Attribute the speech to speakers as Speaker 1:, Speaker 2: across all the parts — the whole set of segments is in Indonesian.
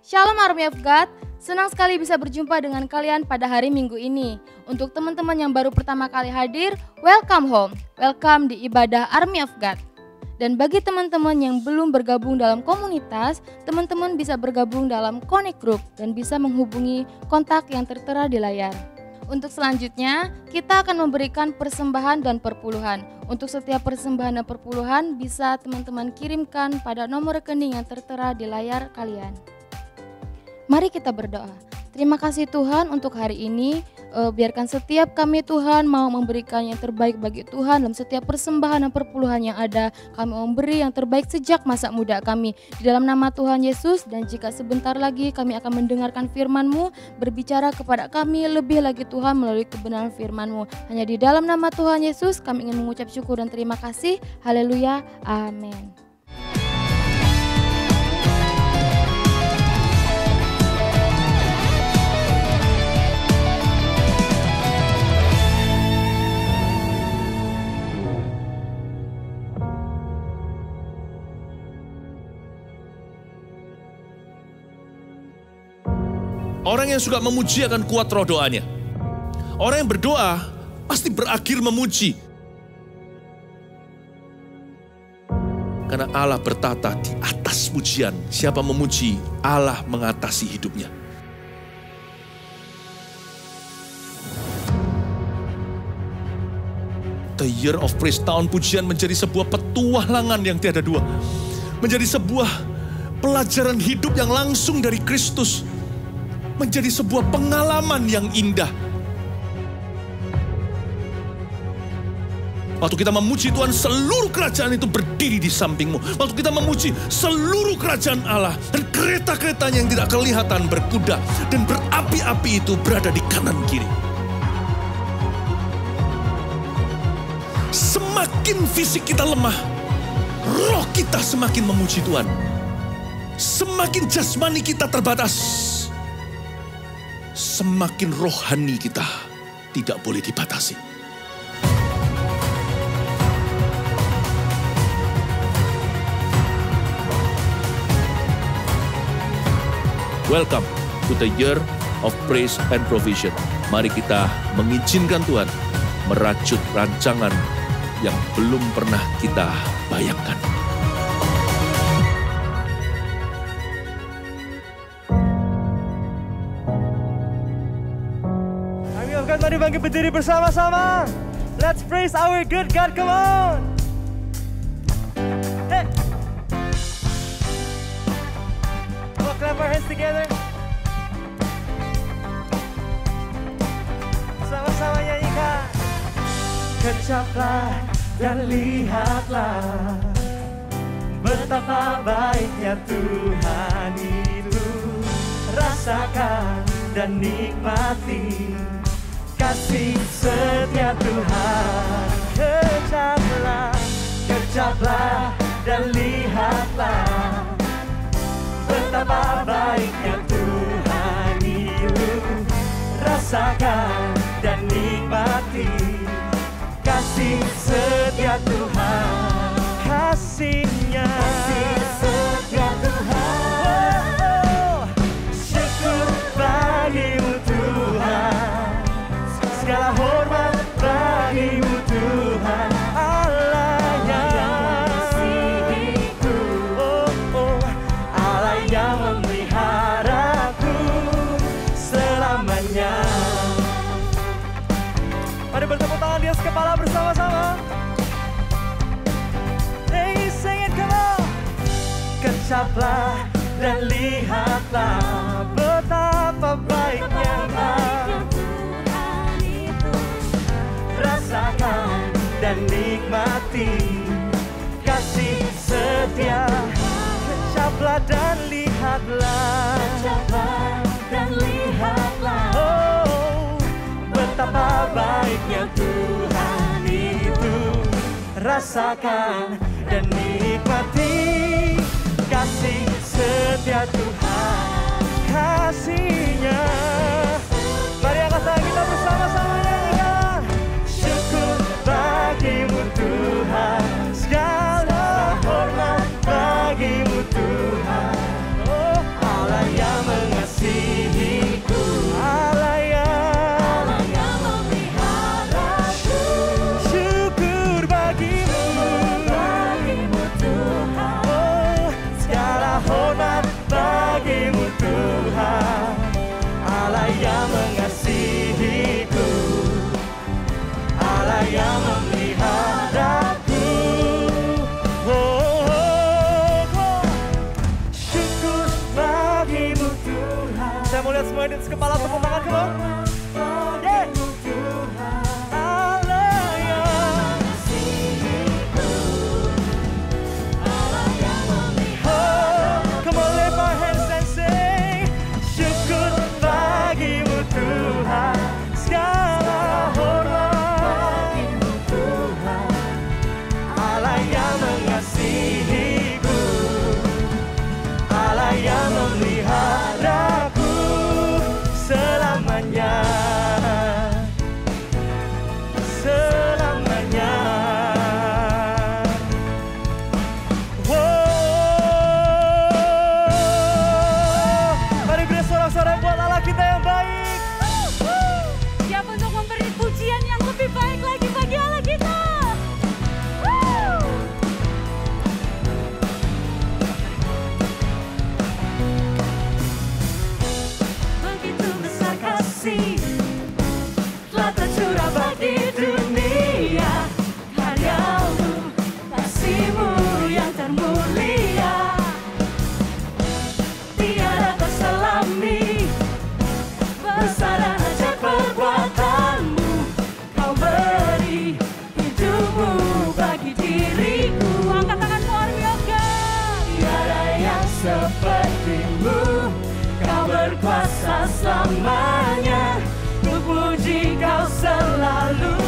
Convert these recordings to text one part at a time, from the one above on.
Speaker 1: Shalom Army of God, senang sekali bisa berjumpa dengan kalian pada hari Minggu ini. Untuk teman-teman yang baru pertama kali hadir, welcome home, welcome di ibadah Army of God. Dan bagi teman-teman yang belum bergabung dalam komunitas, teman-teman bisa bergabung dalam Connect Group dan bisa menghubungi kontak yang tertera di layar. Untuk selanjutnya, kita akan memberikan persembahan dan perpuluhan. Untuk setiap persembahan dan perpuluhan bisa teman-teman kirimkan pada nomor rekening yang tertera di layar kalian. Mari kita berdoa. Terima kasih Tuhan untuk hari ini. Biarkan setiap kami Tuhan mau memberikan yang terbaik bagi Tuhan dalam setiap persembahan dan perpuluhan yang ada. Kami memberi yang terbaik sejak masa muda kami. Di dalam nama Tuhan Yesus, dan jika sebentar lagi kami akan mendengarkan firman-Mu, berbicara kepada kami lebih lagi Tuhan melalui kebenaran firman-Mu. Hanya di dalam nama Tuhan Yesus kami ingin mengucap syukur dan terima kasih. Haleluya. Amin.
Speaker 2: Orang yang suka memuji akan kuat roh doanya. Orang yang berdoa pasti berakhir memuji. Karena Allah bertata di atas pujian. Siapa memuji, Allah mengatasi hidupnya. The Year of Praise, tahun pujian menjadi sebuah petualangan yang tiada dua. Menjadi sebuah pelajaran hidup yang langsung dari Kristus. Menjadi sebuah pengalaman yang indah. Waktu kita memuji Tuhan, seluruh kerajaan itu berdiri di sampingmu. Waktu kita memuji, seluruh kerajaan Allah dan kereta-keretanya yang tidak kelihatan berkuda dan berapi-api itu berada di kanan kiri. Semakin fisik kita lemah, roh kita semakin memuji Tuhan. Semakin jasmani kita terbatas, semakin rohani kita tidak boleh dibatasi. Welcome to the Year of Praise and Provision. Mari kita mengizinkan Tuhan merajut rancangan yang belum pernah kita bayangkan.
Speaker 3: Mari bangkit berdiri bersama-sama. Let's praise our good God, come on. Hey. Come on, clap our hands together. Sama-sama nyanyikan. Kecaplah dan lihatlah betapa baiknya Tuhan itu. Rasakan dan nikmati kasih setia Tuhan. Kecaplah dan lihatlah betapa baiknya Tuhan itu. Rasakan dan nikmati kasih setia Tuhan. Kasih-Nya, kasih setia Tuhan. Syukur bagimu Tuhan. Segala hormat bagimu Tuhan, Allah yang mengasihiku, Allah yang memeliharaku selamanya. Mari bertepuk tangan di atas kepala bersama-sama. Hey, sing it, come on. Kecaplah dan lihatlah betapa baiknya rasakan dan nikmati kasih setia. Kecaplah dan lihatlah, kecaplah dan lihatlah, oh, betapa baiknya Tuhan itu. Rasakan dan nikmati kasih setia Tuhan. Kasih-Nya. Mari angkat tangan kita bersama-sama nyanyikan. Syukur bagimu Tuhan, segala hormat bagimu Tuhan. Oh, Allah yang
Speaker 4: berkuasa selamanya, ku puji Kau selalu.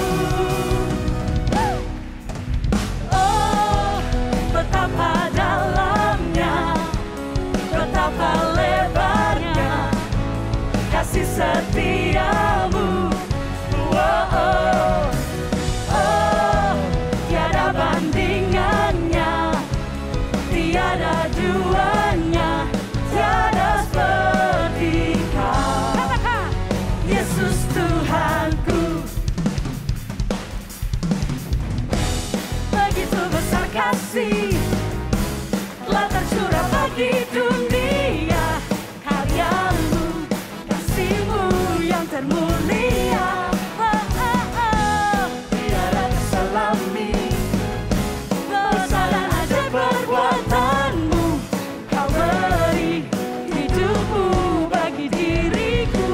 Speaker 4: Oh, betapa dalamnya, betapa lebarnya kasih setiamu. Oh, oh, oh, tiada bandingannya, tiada duanya, tiada seperti Kau. Yesus Tuhanku, begitu besar kasih telah tercurah bagi dunia. Karya-Mu, kasih-Mu yang termulia, tiada terselami. Besar dan ajaib perbuatan-Mu, Kau beri hidup-Mu bagi diriku.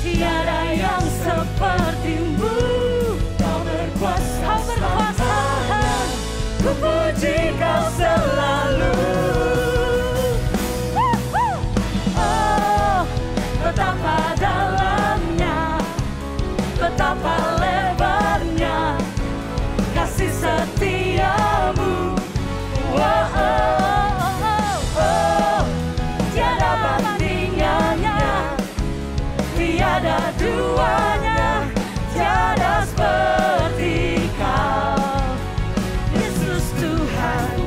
Speaker 4: Tiada yang seperti-Mu, Kau berkuasa, ku puji Kau selalu. Oh, betapa dalamnya, betapa lebarnya kasih setia-Mu. Oh, oh, oh, oh, tiada bandingannya, tiada duanya, tiada seperti Kau. Yesus Tuhan,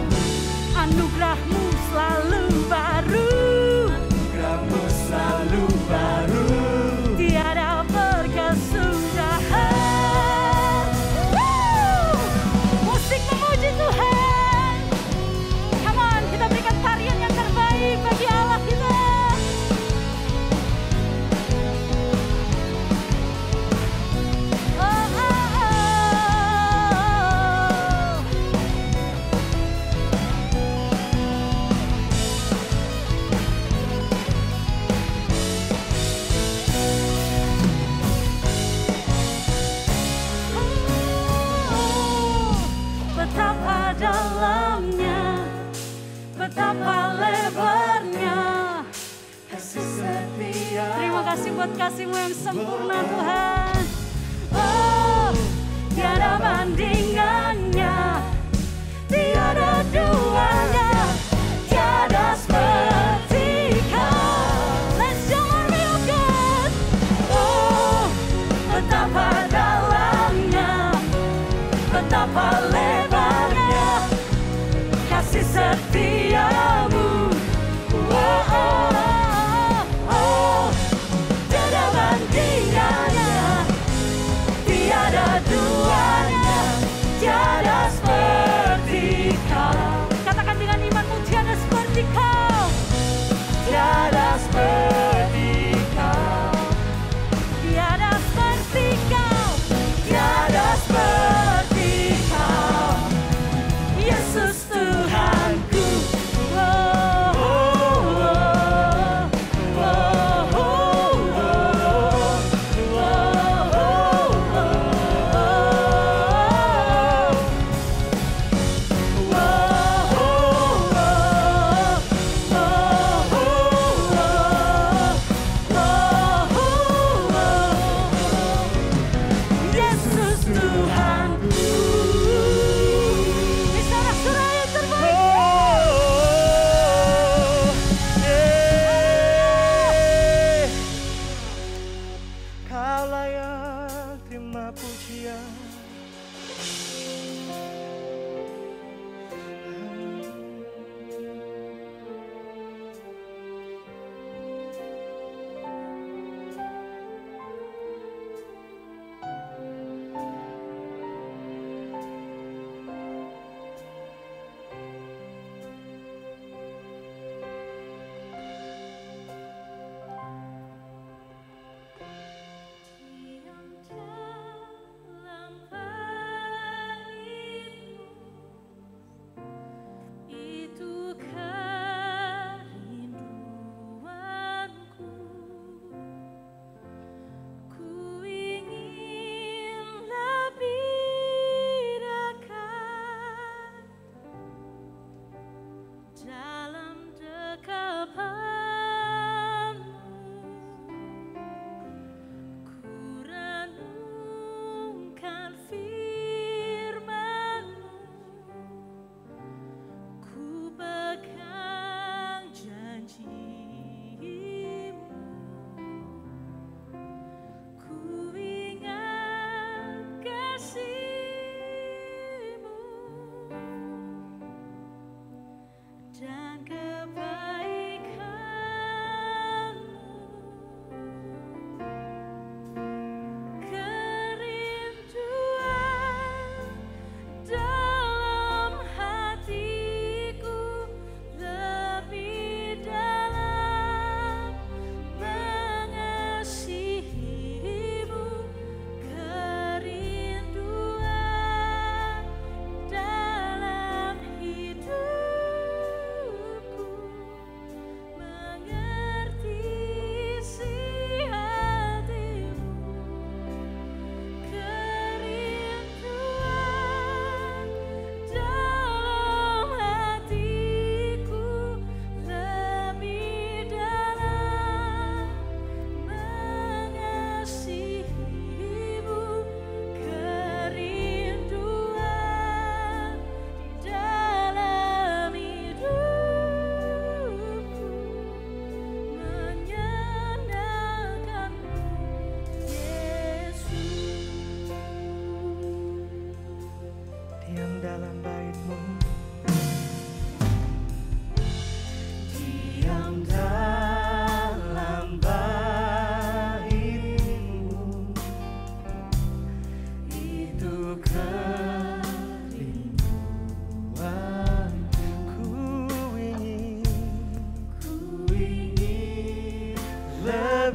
Speaker 4: anugerah-Mu selalu baru, anugerah-Mu selalu baru, tiada berkesudahan. Musik memuji Tuhan. Come on, kita berikan tarian yang terbaik bagi Allah kita. Oh, oh, oh. Betapa dalamnya, betapa lebarnya kasih setia. Terima kasih buat kasih-Mu yang sempurna Tuhan. Oh, tiada bandingannya, tiada duanya, tiada seperti Kau. Let's show army of God. Oh, betapa dalamnya, betapa lebarnya kasih setia-Mu. Oh, oh, oh, oh, tiada bandingannya, tiada duanya, tiada seperti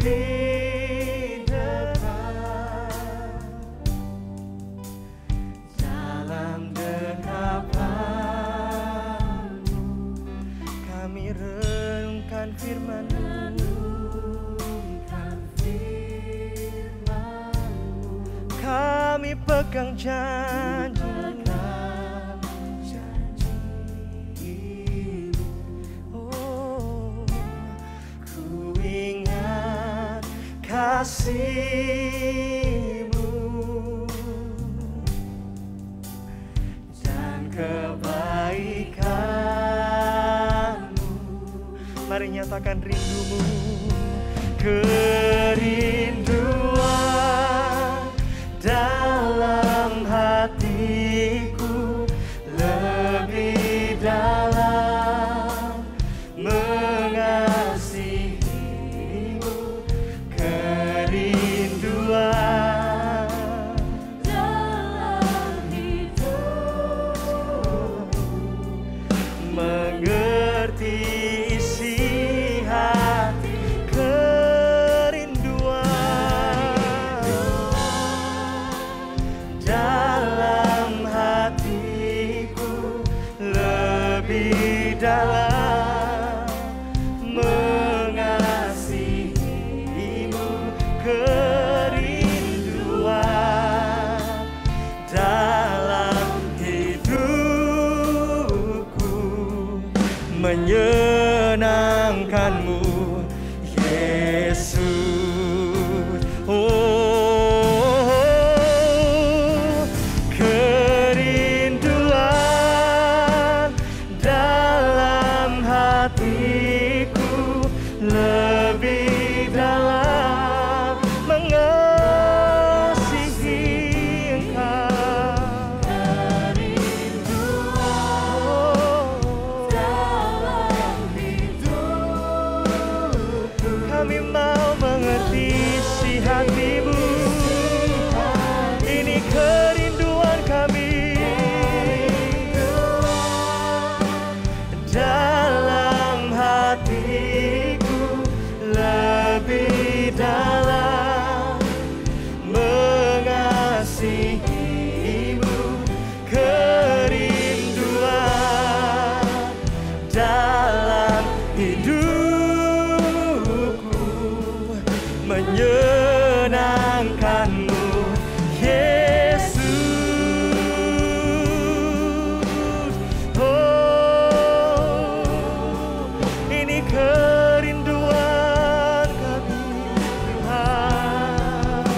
Speaker 3: lebih dekat dalam dekapanmu. Kami renungkan firman-Mu, kami pegang janji-Mu. Oh, ku ingat kasih-Mu dan kebaikan-Mu. Mari nyatakan rindu-Mu, kerinduan dalam hatiku lebih dalam mengasihi-Mu, kerinduan dalam hidupku mengerti isi hati, dalam hatiku lebih dalam mengasihi-Mu, kerinduan dalam hidupku menyenangkan-Mu, Yesus. Hatiku lebih dalam mengasihi Engkau, kerinduan dalam hidupku. Kami mau mengerti isi hati-Mu, ini kerinduan kami. Hatiku lebih dalam mengasihi-Mu, kerinduan dalam hidupku menyenangkan-Mu, Yesus. Kerinduan kami, Tuhan,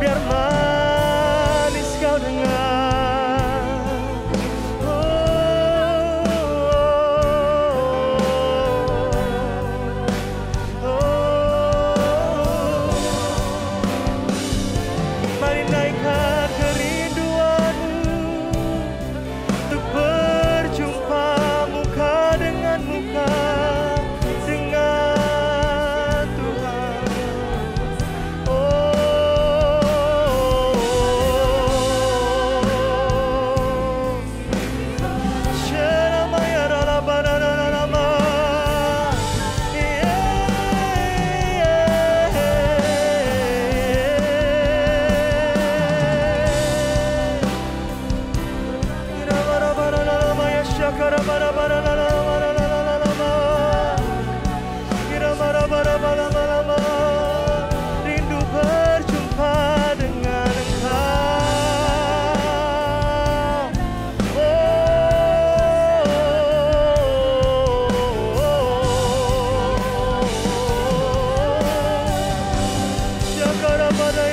Speaker 3: biar manis Kau dengar. Mari naikkan kerinduan-Mu untuk berjumpa muka dengan muka. Rindu berjumpa dengan Engkau. Syakara pada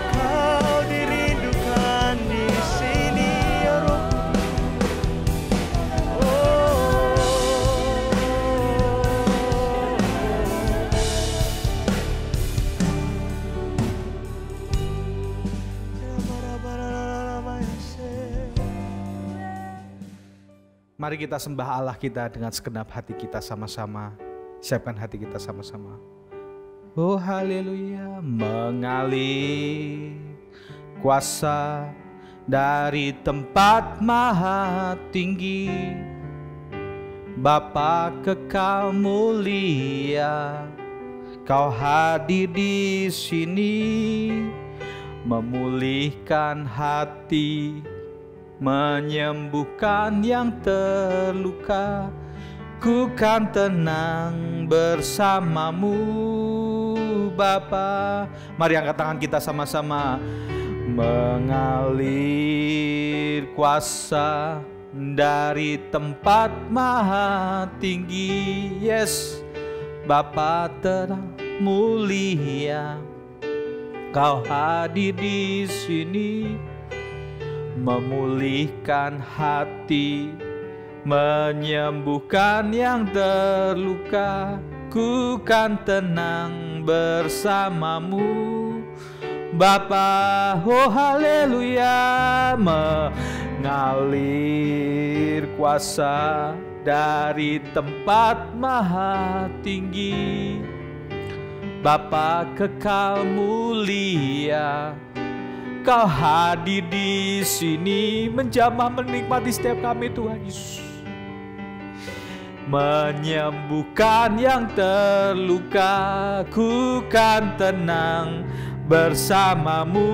Speaker 3: Kau dirindukan di sini, ya Roh.
Speaker 5: Mari kita sembah Allah kita dengan segenap hati kita sama-sama. Siapkan hati kita sama-sama. Oh haleluya, mengalir kuasa dari tempat maha tinggi, Bapa kekal mulia, Kau hadir di sini, memulihkan hati, menyembuhkan yang terluka. Ku kan tenang bersamamu, Bapa. Mari angkat tangan kita sama-sama. Mengalir kuasa dari tempat maha tinggi. Yes, Bapa tenang mulia, Kau hadir di sini, memulihkan hati, menyembuhkan yang terluka. Ku kan tenang bersamamu, Bapa. Oh haleluya. Mengalir kuasa dari tempat maha tinggi, Bapa kekal mulia, Kau hadir di sini, menjamah menikmati setiap kami Tuhan Yesus, menyembuhkan yang terluka. Ku kan tenang bersamamu,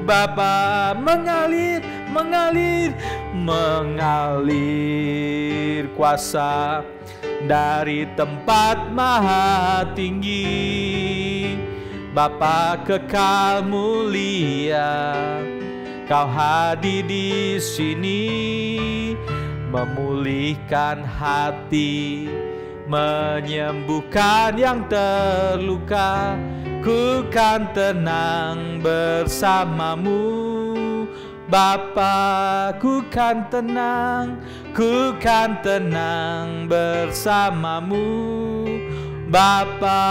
Speaker 5: Bapa. Mengalir kuasa dari tempat maha tinggi, Bapa kekal mulia, Kau hadir di sini, memulihkan hati, menyembuhkan yang terluka. Ku kan tenang bersamamu, Bapa. Ku kan tenang bersamamu, Bapa.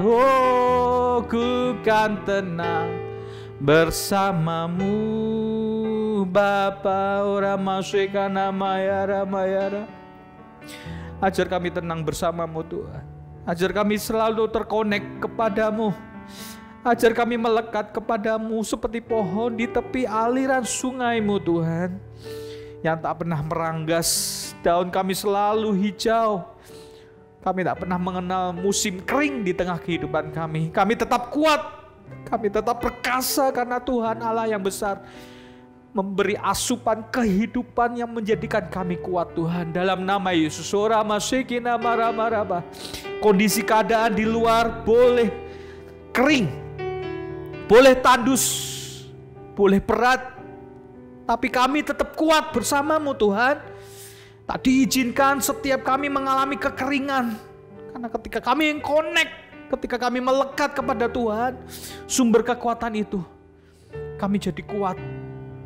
Speaker 5: Oh, ku kan tenang bersamamu, Bapa. Ora masukkan nama ya Ramayara. Ajar kami tenang bersamamu Tuhan. Ajar kami selalu terkonek kepadamu. Ajar kami melekat kepadamu seperti pohon di tepi aliran sungai-Mu Tuhan, yang tak pernah meranggas, daun kami selalu hijau. Kami tak pernah mengenal musim kering di tengah kehidupan kami. Kami tetap kuat, kami tetap perkasa karena Tuhan Allah yang besar memberi asupan kehidupan yang menjadikan kami kuat Tuhan. Dalam nama Yesus. Kondisi keadaan di luar boleh kering, boleh tandus, boleh berat, tapi kami tetap kuat bersamamu Tuhan. Tak diizinkan setiap kami mengalami kekeringan, karena ketika kami connect, ketika kami melekat kepada Tuhan, sumber kekuatan itu, kami jadi kuat.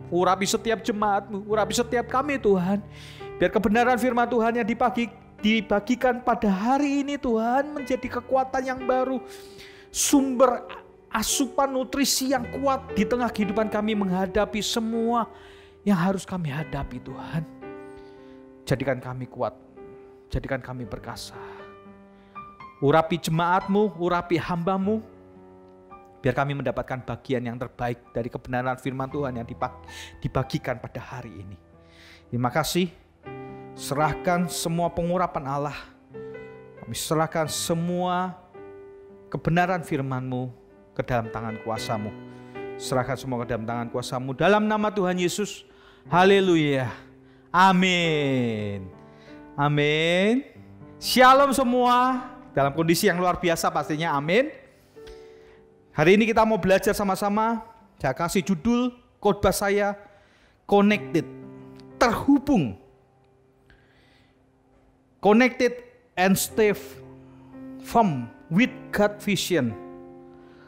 Speaker 5: Urapi setiap jemaat-Mu, urapi setiap kami Tuhan. Biar kebenaran firman Tuhan yang dibagikan pada hari ini Tuhan menjadi kekuatan yang baru, sumber asupan nutrisi yang kuat di tengah kehidupan kami menghadapi semua yang harus kami hadapi Tuhan. Jadikan kami kuat, jadikan kami perkasa. Urapi jemaat-Mu, urapi hamba-Mu, biar kami mendapatkan bagian yang terbaik dari kebenaran firman Tuhan yang dibagikan pada hari ini. Terima kasih. Serahkan semua pengurapan Allah. Kami serahkan semua kebenaran firman-Mu ke dalam tangan kuasa-Mu. Serahkan semua ke dalam tangan kuasa-Mu. Dalam nama Tuhan Yesus. Haleluya. Amin. Amin. Shalom semua. Dalam kondisi yang luar biasa pastinya. Amin. Hari ini kita mau belajar sama-sama. Saya kasih judul khotbah saya, Connected, terhubung. Connected and stay firm with God vision.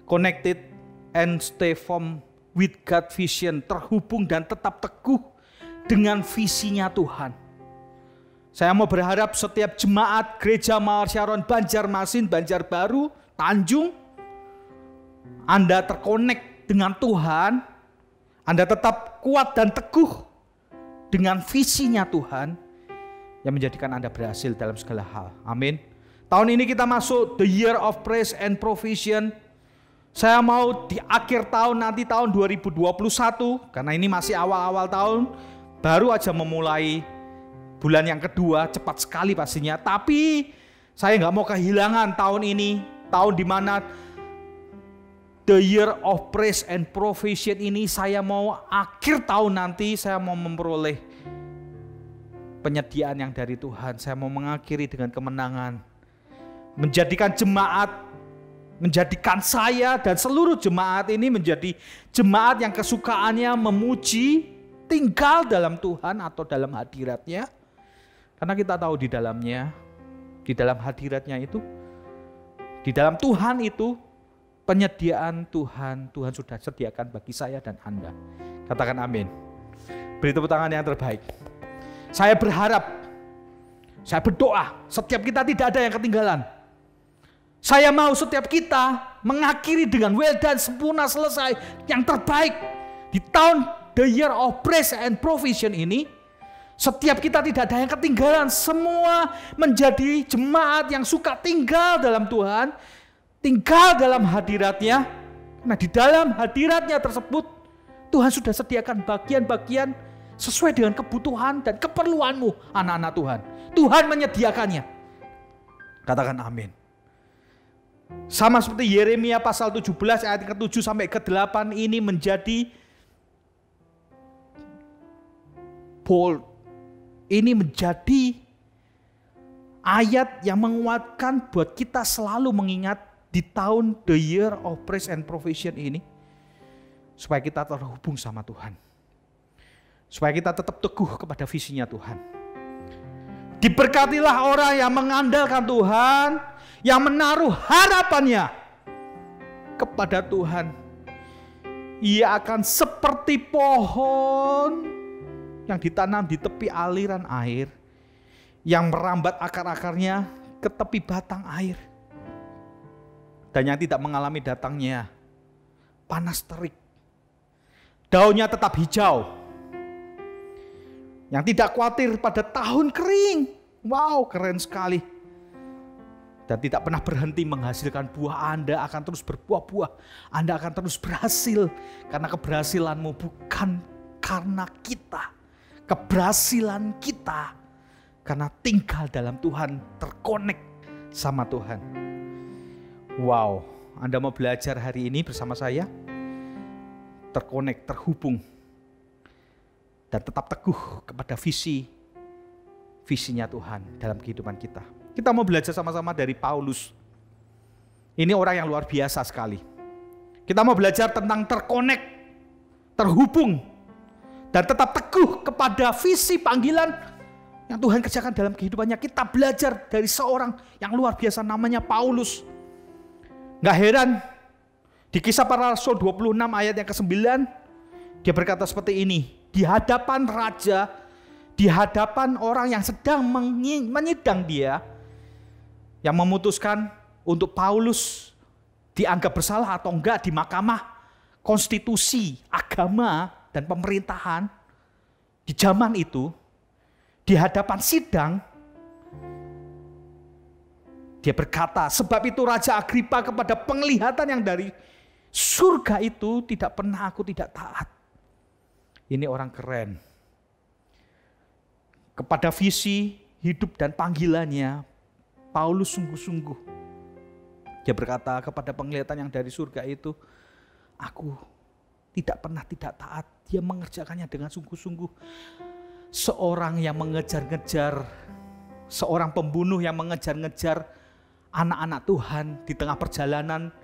Speaker 5: Connected and stay firm with God vision. Terhubung dan tetap teguh dengan visinya Tuhan. Saya mau berharap setiap jemaat Gereja Mawar Syaron Banjarmasin, Banjarbaru, Tanjung, Anda terkonek dengan Tuhan, Anda tetap kuat dan teguh dengan visinya Tuhan yang menjadikan Anda berhasil dalam segala hal. Amin. Tahun ini kita masuk the year of praise and provision. Saya mau di akhir tahun nanti tahun 2021, karena ini masih awal-awal tahun, baru aja memulai bulan yang kedua, cepat sekali pastinya. Tapi saya nggak mau kehilangan tahun ini, tahun dimana the year of praise and provision ini. Saya mau akhir tahun nanti saya mau memperoleh penyediaan yang dari Tuhan. Saya mau mengakhiri dengan kemenangan, menjadikan saya dan seluruh jemaat ini menjadi jemaat yang kesukaannya memuji, tinggal dalam Tuhan atau dalam hadiratnya. Karena kita tahu di dalamnya, di dalam hadiratnya itu, di dalam Tuhan itu, penyediaan Tuhan sudah sediakan bagi saya dan Anda. Katakan amin. Beri tepuk tangan yang terbaik. Saya berharap, saya berdoa, setiap kita tidak ada yang ketinggalan. Saya mau setiap kita mengakhiri dengan well done, sempurna, selesai, yang terbaik. Di tahun the year of praise and provision ini, setiap kita tidak ada yang ketinggalan. Semua menjadi jemaat yang suka tinggal dalam Tuhan, tinggal dalam hadiratnya. Nah, di dalam hadiratnya tersebut, Tuhan sudah sediakan bagian-bagian sesuai dengan kebutuhan dan keperluanmu, anak-anak Tuhan. Tuhan menyediakannya. Katakan amin. Sama seperti Yeremia pasal 17 ayat ke-7 sampai ke-8 ini menjadi bold. Ini menjadi ayat yang menguatkan buat kita selalu mengingat di tahun the year of praise and provision ini. Supaya kita terhubung sama Tuhan. Supaya kita tetap teguh kepada visinya Tuhan. Diberkatilah orang yang mengandalkan Tuhan, yang menaruh harapannya kepada Tuhan. Ia akan seperti pohon yang ditanam di tepi aliran air, yang merambat akar-akarnya ke tepi batang air, dan yang tidak mengalami datangnya panas terik. Daunnya tetap hijau, yang tidak khawatir pada tahun kering. Wow, keren sekali. Dan tidak pernah berhenti menghasilkan buah. Anda akan terus berbuah-buah. Anda akan terus berhasil. Karena keberhasilanmu bukan karena kita. Keberhasilan kita karena tinggal dalam Tuhan, terkonek sama Tuhan. Wow, Anda mau belajar hari ini bersama saya? Terkonek, terhubung, dan tetap teguh kepada visinya Tuhan dalam kehidupan kita. Kita mau belajar sama-sama dari Paulus. Ini orang yang luar biasa sekali. Kita mau belajar tentang terkonek, terhubung, dan tetap teguh kepada visi panggilan yang Tuhan kerjakan dalam kehidupannya. Kita belajar dari seorang yang luar biasa namanya Paulus. Gak heran di Kisah Para Rasul 26 ayat yang ke-9 dia berkata seperti ini. Di hadapan raja, di hadapan orang yang sedang menyidang dia, yang memutuskan untuk Paulus dianggap bersalah atau enggak di mahkamah konstitusi, agama, dan pemerintahan di zaman itu. Di hadapan sidang dia berkata, sebab itu Raja Agripa, kepada penglihatan yang dari surga itu tidak pernah aku tidak taat. Ini orang keren. Kepada visi hidup dan panggilannya Paulus sungguh-sungguh. Dia berkata, kepada penglihatan yang dari surga itu aku tidak pernah tidak taat. Dia mengerjakannya dengan sungguh-sungguh. Seorang yang mengejar-ngejar, seorang pembunuh yang mengejar-ngejar anak-anak Tuhan di tengah perjalanan,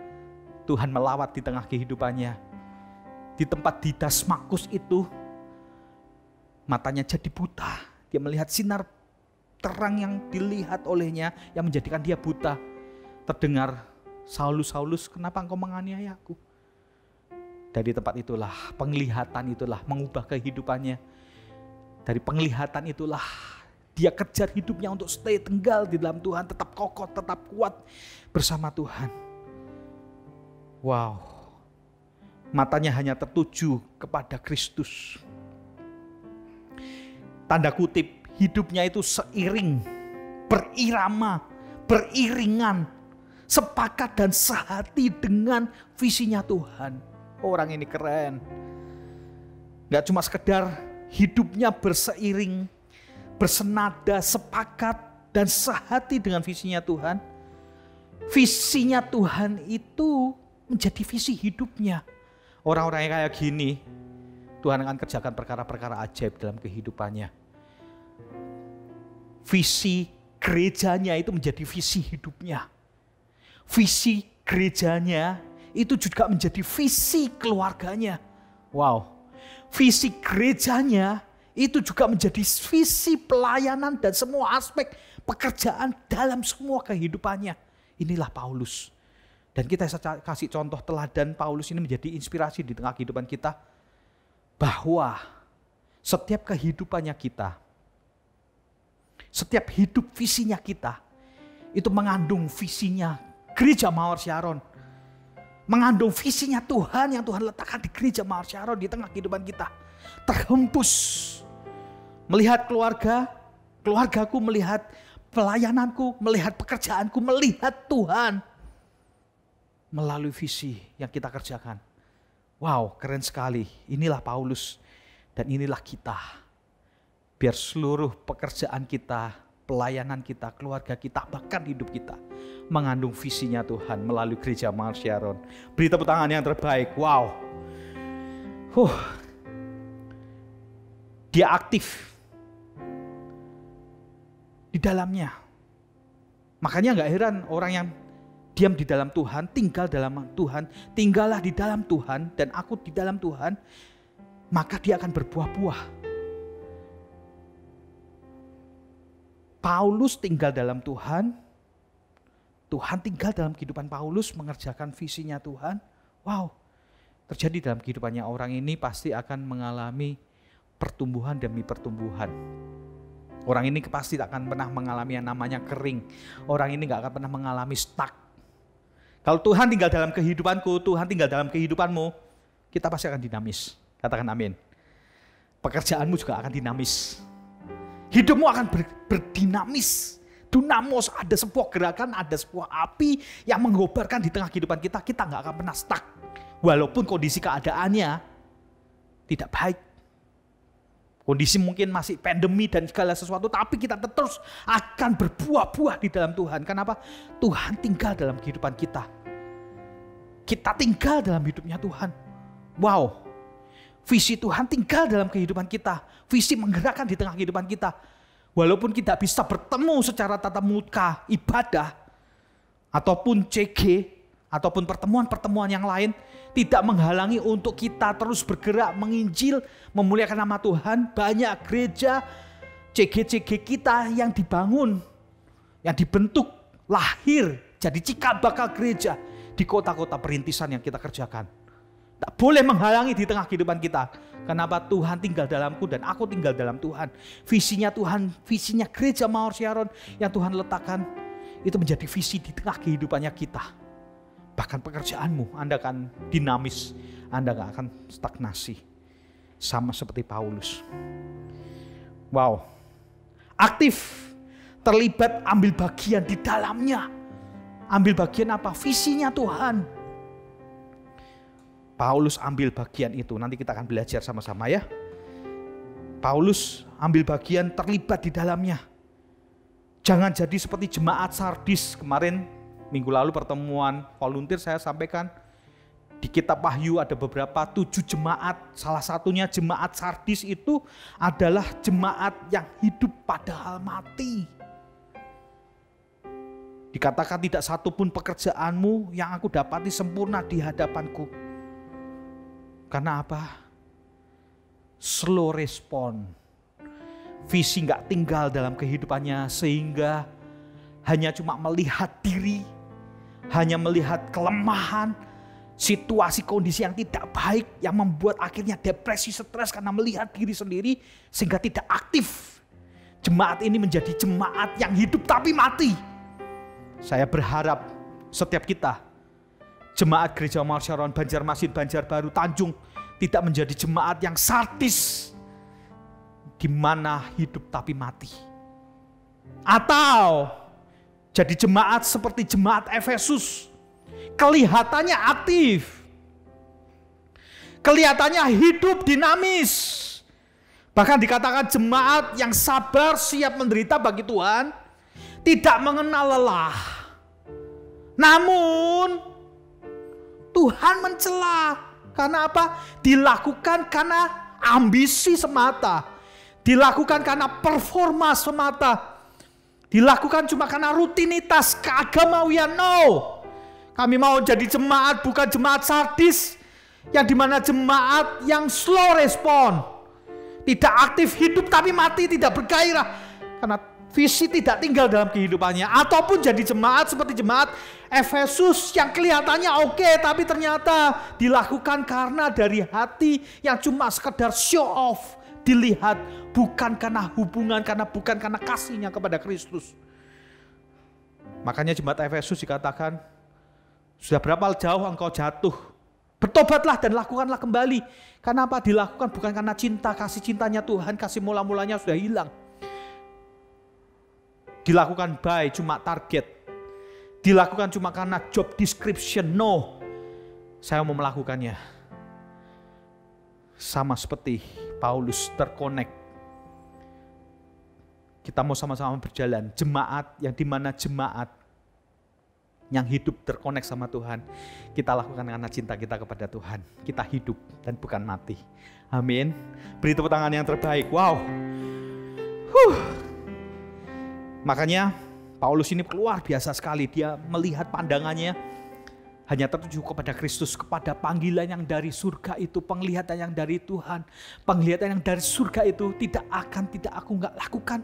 Speaker 5: Tuhan melawat di tengah kehidupannya. Di tempat di Damaskus itu, matanya jadi buta. Dia melihat sinar terang yang dilihat olehnya yang menjadikan dia buta. Terdengar, Saulus, Saulus, kenapa engkau menganiaya aku? Dari tempat itulah, penglihatan itulah mengubah kehidupannya. Dari penglihatan itulah dia kejar hidupnya untuk stay tinggal di dalam Tuhan, tetap kokoh, tetap kuat bersama Tuhan. Wow, matanya hanya tertuju kepada Kristus. Tanda kutip, hidupnya itu seiring, berirama, beriringan sepakat dan sehati dengan visinya Tuhan. Orang ini keren. Gak cuma sekedar hidupnya berseiring, bersenada, sepakat dan sehati dengan visinya Tuhan. Visinya Tuhan itu menjadi visi hidupnya. Orang-orang yang kayak gini, Tuhan akan kerjakan perkara-perkara ajaib dalam kehidupannya. Visi gerejanya itu menjadi visi hidupnya. Visi gerejanya itu juga menjadi visi keluarganya. Wow. Visi gerejanya itu juga menjadi visi pelayanan dan semua aspek pekerjaan dalam semua kehidupannya. Inilah Paulus. Dan kita kasih contoh teladan Paulus ini menjadi inspirasi di tengah kehidupan kita. Bahwa setiap kehidupannya kita, setiap hidup visinya kita, itu mengandung visinya Gereja Mawar Syaron. Mengandung visinya Tuhan yang Tuhan letakkan di Gereja Mawar Syaron di tengah kehidupan kita. Terhembus. Melihat keluargaku, melihat pelayananku, melihat pekerjaanku, melihat Tuhan. Melalui visi yang kita kerjakan. Wow, keren sekali. Inilah Paulus dan inilah kita. Biar seluruh pekerjaan kita, pelayanan kita, keluarga kita, bahkan hidup kita mengandung visinya Tuhan melalui Gereja Mawar Syaron. Beri tepuk tangan yang terbaik. Wow. Dia aktif di dalamnya. Makanya gak heran orang yang diam di dalam Tuhan, tinggal dalam Tuhan, tinggallah di dalam Tuhan dan aku di dalam Tuhan, maka dia akan berbuah-buah. Paulus tinggal dalam Tuhan, Tuhan tinggal dalam kehidupan Paulus mengerjakan visinya Tuhan. Wow, terjadi dalam kehidupannya orang ini pasti akan mengalami pertumbuhan demi pertumbuhan. Orang ini pasti tak akan pernah mengalami yang namanya kering. Orang ini gak akan pernah mengalami stuck. Kalau Tuhan tinggal dalam kehidupanku, Tuhan tinggal dalam kehidupanmu, kita pasti akan dinamis. Katakan amin. Pekerjaanmu juga akan dinamis. Hidupmu akan berdinamis. Dunamos, ada sebuah gerakan, ada sebuah api yang menggobarkan di tengah kehidupan kita. Kita gak akan pernah stuck. Walaupun kondisi keadaannya tidak baik. Kondisi mungkin masih pandemi dan segala sesuatu, tapi kita terus akan berbuah-buah di dalam Tuhan. Kenapa? Tuhan tinggal dalam kehidupan kita. Kita tinggal dalam hidupnya Tuhan. Wow. Visi Tuhan tinggal dalam kehidupan kita. Visi menggerakkan di tengah kehidupan kita. Walaupun kita bisa bertemu secara tatap muka ibadah, ataupun CG, ataupun pertemuan-pertemuan yang lain, tidak menghalangi untuk kita terus bergerak, menginjil, memuliakan nama Tuhan. Banyak gereja, CG-CG kita yang dibangun, yang dibentuk, lahir, jadi cikal bakal gereja di kota-kota perintisan yang kita kerjakan. Tak boleh menghalangi di tengah kehidupan kita. Kenapa? Tuhan tinggal dalamku dan aku tinggal dalam Tuhan. Visinya Tuhan, visinya Gereja Mawar Syaron yang Tuhan letakkan, itu menjadi visi di tengah kehidupannya kita. Bahkan pekerjaanmu, Anda akan dinamis, Anda gak akan stagnasi. Sama seperti Paulus. Wow. Aktif, terlibat, ambil bagian di dalamnya. Ambil bagian apa? Visinya Tuhan. Paulus ambil bagian itu, nanti kita akan belajar sama-sama ya. Paulus ambil bagian, terlibat di dalamnya. Jangan jadi seperti jemaat Sardis. Kemarin minggu lalu pertemuan volunteer saya sampaikan di kitab Wahyu ada beberapa 7 jemaat. Salah satunya jemaat Sardis itu adalah jemaat yang hidup padahal mati. Dikatakan tidak satu pun pekerjaanmu yang aku dapati sempurna di hadapanku. Karena apa? Slow respon. Visi gak tinggal dalam kehidupannya sehingga hanya cuma melihat diri, hanya melihat kelemahan, situasi kondisi yang tidak baik yang membuat akhirnya depresi, stres karena melihat diri sendiri sehingga tidak aktif. Jemaat ini menjadi jemaat yang hidup tapi mati. Saya berharap setiap kita, jemaat Gereja Mawar Syaron, Banjarmasin, Banjarbaru, Tanjung, tidak menjadi jemaat yang Sardis, di mana hidup tapi mati. Atau jadi jemaat seperti jemaat Efesus. Kelihatannya aktif. Kelihatannya hidup dinamis. Bahkan dikatakan jemaat yang sabar siap menderita bagi Tuhan. Tidak mengenal lelah. Namun Tuhan mencela. Karena apa? Dilakukan karena ambisi semata. Dilakukan karena performa semata. Dilakukan cuma karena rutinitas keagamawian. No. Kami mau jadi jemaat bukan jemaat sadis. Yang dimana jemaat yang slow respon. Tidak aktif hidup tapi mati, tidak bergairah. Karena visi tidak tinggal dalam kehidupannya. Ataupun jadi jemaat seperti jemaat Efesus yang kelihatannya oke, tapi ternyata dilakukan karena dari hati yang cuma sekedar show off. Dilihat bukan karena hubungan, bukan karena kasihnya kepada Kristus. Makanya jemaat Efesus dikatakan, sudah berapa jauh engkau jatuh? Bertobatlah dan lakukanlah kembali. Karena apa? Dilakukan bukan karena cinta, kasih cintanya Tuhan, kasih mula-mulanya sudah hilang. Dilakukan by cuma target. Dilakukan cuma karena job description. No. Saya mau melakukannya. Sama seperti Paulus terkonek. Kita mau sama-sama berjalan. Jemaat yang dimana jemaat yang hidup terkonek sama Tuhan. Kita lakukan karena cinta kita kepada Tuhan. Kita hidup dan bukan mati. Amin. Beri tepuk tangan yang terbaik. Wow. Makanya Paulus ini luar biasa sekali. Dia melihat pandangannya hanya tertuju kepada Kristus, kepada panggilan yang dari surga itu, penglihatan yang dari Tuhan. Penglihatan yang dari surga itu tidak aku nggak lakukan.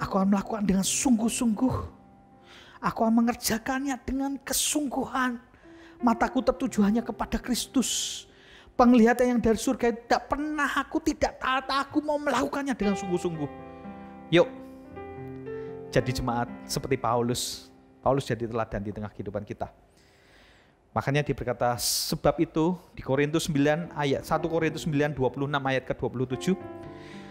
Speaker 5: Aku akan melakukan dengan sungguh-sungguh. Aku akan mengerjakannya dengan kesungguhan. Mataku tertuju hanya kepada Kristus. Penglihatan yang dari surga tidak pernah aku tidak taat. Aku mau melakukannya dengan sungguh-sungguh. Yuk. Jadi jemaat seperti Paulus. Paulus jadi teladan di tengah kehidupan kita. Makanya dia berkata, sebab itu di Korintus 9 ayat 1 Korintus 9 26 ayat ke-27.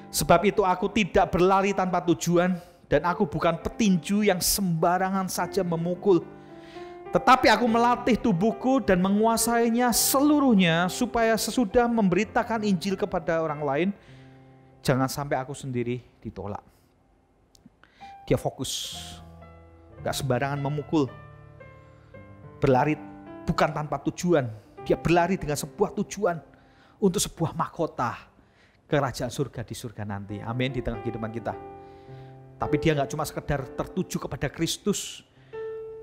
Speaker 5: Sebab itu aku tidak berlari tanpa tujuan. Dan aku bukan petinju yang sembarangan saja memukul. Tetapi aku melatih tubuhku dan menguasainya seluruhnya. Supaya sesudah memberitakan Injil kepada orang lain, jangan sampai aku sendiri ditolak. Dia fokus. Gak sembarangan memukul. Berlari bukan tanpa tujuan. Dia berlari dengan sebuah tujuan. Untuk sebuah mahkota. Kerajaan surga di surga nanti. Amin, di tengah kehidupan kita. Tapi dia gak cuma sekedar tertuju kepada Kristus.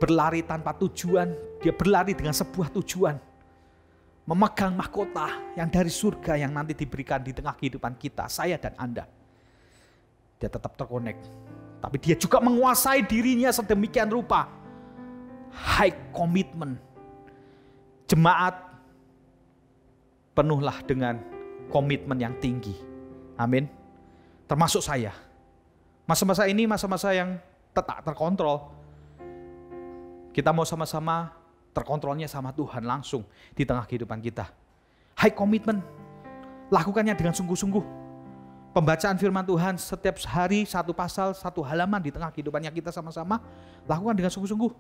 Speaker 5: Berlari tanpa tujuan. Dia berlari dengan sebuah tujuan. Memegang mahkota yang dari surga yang nanti diberikan di tengah kehidupan kita. Saya dan Anda. Dia tetap terkonek. Tapi dia juga menguasai dirinya sedemikian rupa. High commitment. Jemaat penuhlah dengan komitmen yang tinggi. Amin. Termasuk saya. Masa-masa ini masa-masa yang tak terkontrol. Kita mau sama-sama terkontrolnya sama Tuhan langsung di tengah kehidupan kita. High commitment. Lakukannya dengan sungguh-sungguh. Pembacaan firman Tuhan setiap hari satu pasal, satu halaman di tengah kehidupannya kita sama-sama. Lakukan dengan sungguh-sungguh.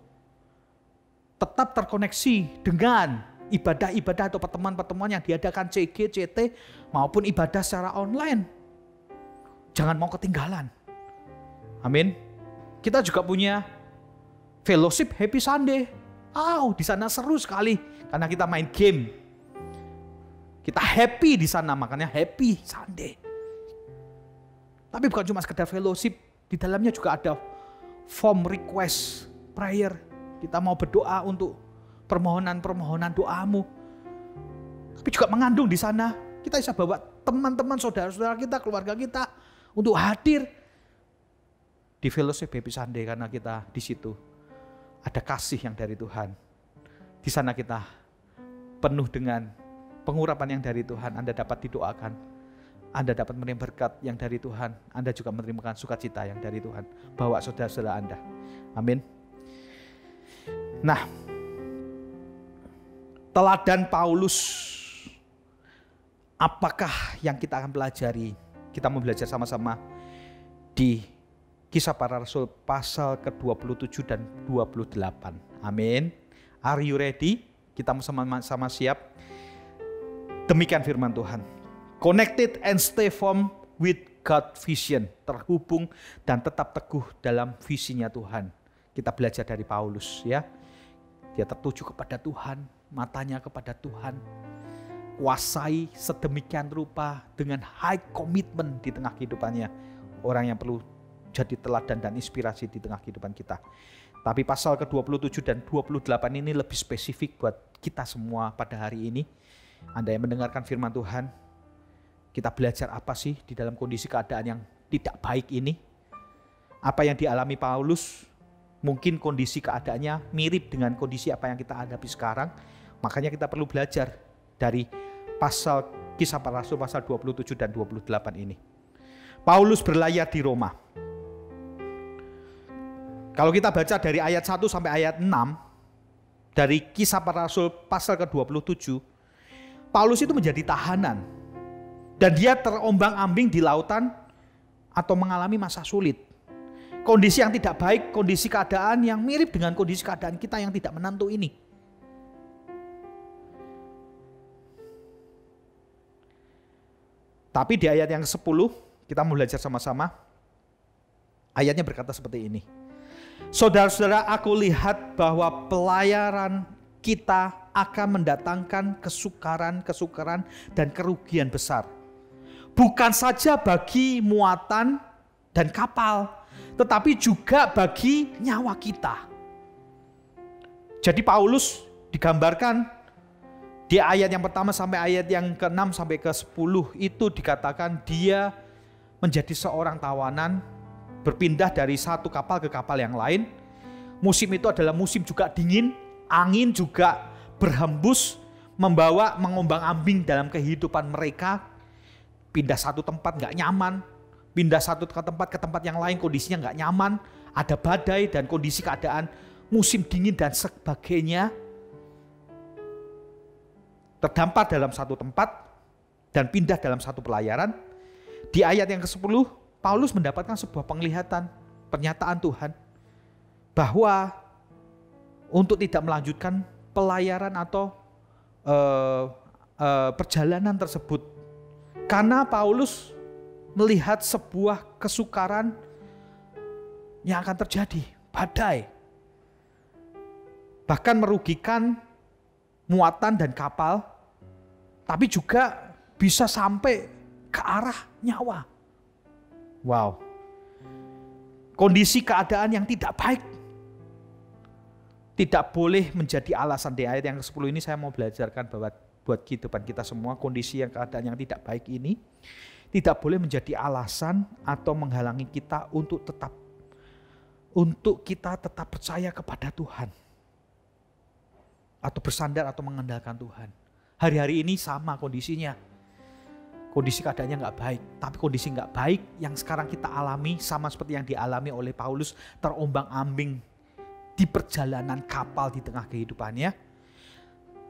Speaker 5: Tetap terkoneksi dengan ibadah-ibadah atau pertemuan-pertemuan yang diadakan CG, CT maupun ibadah secara online. Jangan mau ketinggalan. Amin. Kita juga punya fellowship Happy Sunday. Di sana seru sekali karena kita main game. Kita happy di sana, makanya Happy Sunday. Tapi bukan cuma sekedar fellowship, di dalamnya juga ada form request prayer. Kita mau berdoa untuk permohonan-permohonan doamu. Tapi juga mengandung di sana, kita bisa bawa teman-teman, saudara-saudara kita, keluarga kita untuk hadir di fellowship Happy Sunday karena kita di situ ada kasih yang dari Tuhan. Di sana kita penuh dengan pengurapan yang dari Tuhan. Anda dapat didoakan. Anda dapat menerima berkat yang dari Tuhan. Anda juga menerima sukacita yang dari Tuhan. Bawa saudara-saudara Anda. Amin. Nah, teladan Paulus, apakah yang kita akan pelajari? Kita mau belajar sama-sama di Kisah Para Rasul pasal ke-27 dan 28. Amin. Are you ready? Kita sama-sama siap. Demikian firman Tuhan. Connected and stay firm with God vision. Terhubung dan tetap teguh dalam visinya Tuhan. Kita belajar dari Paulus ya. Dia tertuju kepada Tuhan, matanya kepada Tuhan. Kuasai sedemikian rupa dengan high commitment di tengah kehidupannya. Orang yang perlu jadi teladan dan inspirasi di tengah kehidupan kita. Tapi pasal ke-27 dan 28 ini lebih spesifik buat kita semua pada hari ini. Anda yang mendengarkan firman Tuhan, kita belajar apa sih di dalam kondisi keadaan yang tidak baik ini? Apa yang dialami Paulus, mungkin kondisi keadaannya mirip dengan kondisi apa yang kita hadapi sekarang. Makanya kita perlu belajar dari pasal Kisah Para Rasul pasal 27 dan 28 ini. Paulus berlayar di Roma. Kalau kita baca dari ayat 1 sampai ayat 6, dari Kisah Para Rasul pasal ke-27, Paulus itu menjadi tahanan. Dan dia terombang-ambing di lautan atau mengalami masa sulit. Kondisi yang tidak baik, kondisi keadaan yang mirip dengan kondisi keadaan kita yang tidak menentu ini. Tapi di ayat yang ke-10, kita mau belajar sama-sama. Ayatnya berkata seperti ini. Saudara-saudara, aku lihat bahwa pelayaran kita akan mendatangkan kesukaran dan kerugian besar. Bukan saja bagi muatan dan kapal, tetapi juga bagi nyawa kita. Jadi Paulus digambarkan di ayat yang pertama sampai ayat yang ke-6 sampai ke-10 itu dikatakan dia menjadi seorang tawanan, berpindah dari satu kapal ke kapal yang lain. Musim itu adalah musim juga dingin, angin juga berhembus, mengombang-ambing dalam kehidupan mereka. Pindah satu tempat gak nyaman, pindah satu tempat ke tempat yang lain kondisinya gak nyaman, ada badai dan kondisi keadaan musim dingin dan sebagainya. Terdampar dalam satu tempat dan pindah dalam satu pelayaran. Di ayat yang ke-10, Paulus mendapatkan sebuah penglihatan, pernyataan Tuhan bahwa untuk tidak melanjutkan pelayaran atau perjalanan tersebut. Karena Paulus melihat sebuah kesukaran yang akan terjadi, badai. Bahkan merugikan muatan dan kapal, tapi juga bisa sampai ke arah nyawa. Wow. Kondisi keadaan yang tidak baik tidak boleh menjadi alasan. Di ayat yang ke-10 ini saya mau belajarkan bahwa buat kehidupan kita semua, kondisi yang keadaan yang tidak baik ini tidak boleh menjadi alasan atau menghalangi kita untuk kita tetap percaya kepada Tuhan atau bersandar atau mengandalkan Tuhan. Hari-hari ini sama kondisinya. Kondisi keadaannya nggak baik, tapi kondisi nggak baik yang sekarang kita alami sama seperti yang dialami oleh Paulus, terombang-ambing di perjalanan kapal di tengah kehidupannya,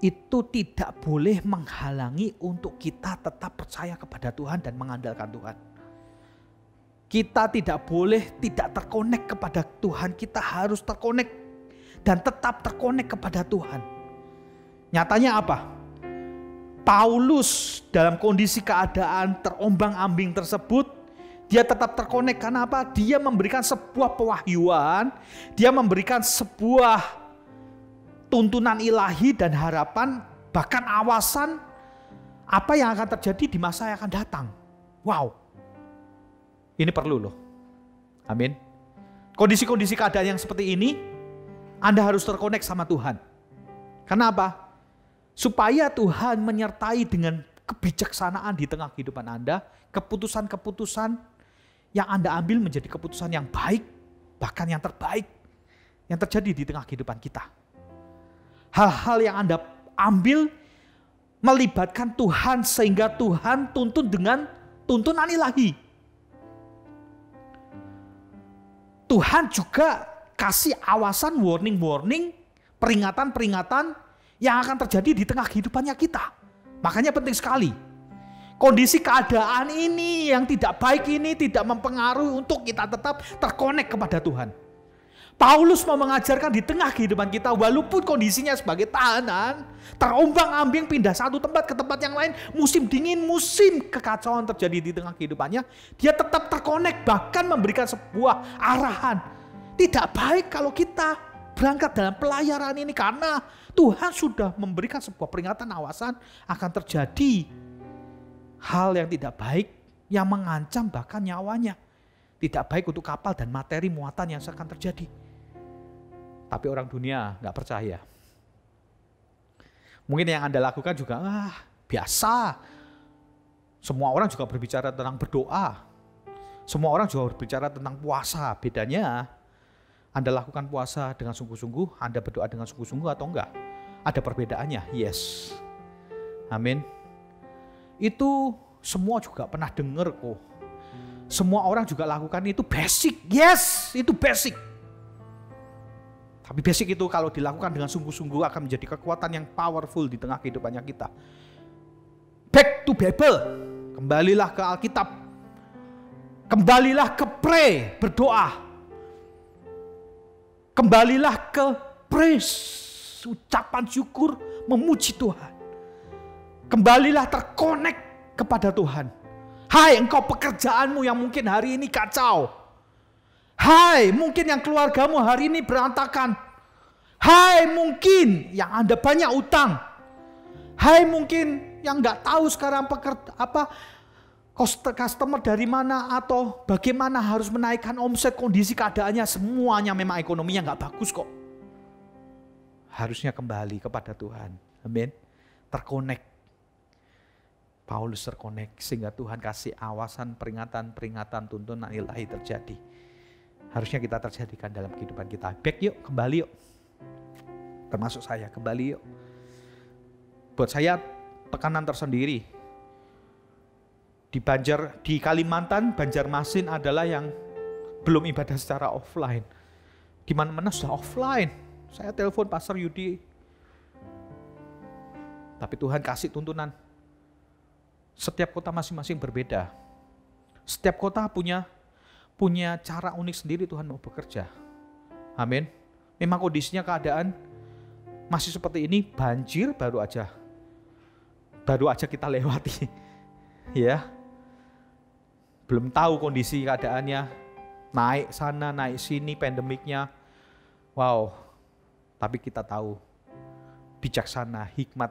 Speaker 5: itu tidak boleh menghalangi untuk kita tetap percaya kepada Tuhan dan mengandalkan Tuhan. Kita tidak boleh tidak terkonek kepada Tuhan, kita harus terkonek dan tetap terkonek kepada Tuhan. Nyatanya apa? Paulus dalam kondisi keadaan terombang-ambing tersebut, dia tetap terkonek. Karena apa? Dia memberikan sebuah pewahyuan, dia memberikan sebuah tuntunan ilahi dan harapan, bahkan awasan apa yang akan terjadi di masa yang akan datang. Wow, ini perlu loh. Amin. Kondisi-kondisi keadaan yang seperti ini, Anda harus terkonek sama Tuhan. Kenapa? Supaya Tuhan menyertai dengan kebijaksanaan di tengah kehidupan Anda, keputusan-keputusan yang Anda ambil menjadi keputusan yang baik, bahkan yang terbaik yang terjadi di tengah kehidupan kita. Hal-hal yang Anda ambil melibatkan Tuhan sehingga Tuhan tuntun dengan tuntunan ilahi. Tuhan juga kasih awasan, warning-warning, peringatan-peringatan yang akan terjadi di tengah kehidupannya kita. Makanya penting sekali. Kondisi keadaan ini yang tidak baik ini tidak mempengaruhi untuk kita tetap terkonek kepada Tuhan. Paulus mau mengajarkan di tengah kehidupan kita, walaupun kondisinya sebagai tahanan, terombang-ambing pindah satu tempat ke tempat yang lain, musim dingin, musim kekacauan terjadi di tengah kehidupannya, dia tetap terkonek, bahkan memberikan sebuah arahan. Tidak baik kalau kita berangkat dalam pelayaran ini, karena Tuhan sudah memberikan sebuah peringatan awasan akan terjadi hal yang tidak baik yang mengancam bahkan nyawanya. Tidak baik untuk kapal dan materi muatan yang akan terjadi. Tapi orang dunia nggak percaya. Mungkin yang Anda lakukan juga biasa. Semua orang juga berbicara tentang berdoa. Semua orang juga berbicara tentang puasa. Bedanya Anda lakukan puasa dengan sungguh-sungguh, Anda berdoa dengan sungguh-sungguh atau enggak? Ada perbedaannya, yes. Amin. Itu semua juga pernah dengar kok. Semua orang juga lakukan, itu basic. Yes, itu basic. Tapi basic itu kalau dilakukan dengan sungguh-sungguh akan menjadi kekuatan yang powerful di tengah kehidupannya kita. Back to Bible. Kembalilah ke Alkitab. Kembalilah ke pray, berdoa. Kembalilah ke praise, ucapan syukur, memuji Tuhan. Kembalilah terkonek kepada Tuhan. Hai engkau pekerjaanmu yang mungkin hari ini kacau. Hai mungkin yang keluargamu hari ini berantakan. Hai mungkin yang Anda banyak utang. Hai mungkin yang nggak tahu sekarang customer dari mana atau bagaimana harus menaikkan omset, kondisi keadaannya semuanya memang ekonominya nggak bagus kok. Harusnya kembali kepada Tuhan. Amin. Terkonek. Paulus terkonek sehingga Tuhan kasih awasan, peringatan, tuntunan ilahi terjadi. Harusnya kita terjadikan dalam kehidupan kita. Back yuk, kembali yuk. Termasuk saya, kembali yuk. Buat saya tekanan tersendiri. Di Kalimantan, Banjarmasin adalah yang belum ibadah secara offline. Di mana-mana sudah offline. Saya telepon Pastor Yudi. Tapi Tuhan kasih tuntunan. Setiap kota masing-masing berbeda. Setiap kota punya cara unik sendiri Tuhan mau bekerja. Amin. Memang kondisinya keadaan masih seperti ini, banjir baru aja kita lewati. Ya. Belum tahu kondisi keadaannya, naik sana, naik sini pandemiknya. Wow. Tapi kita tahu bijaksana, hikmat,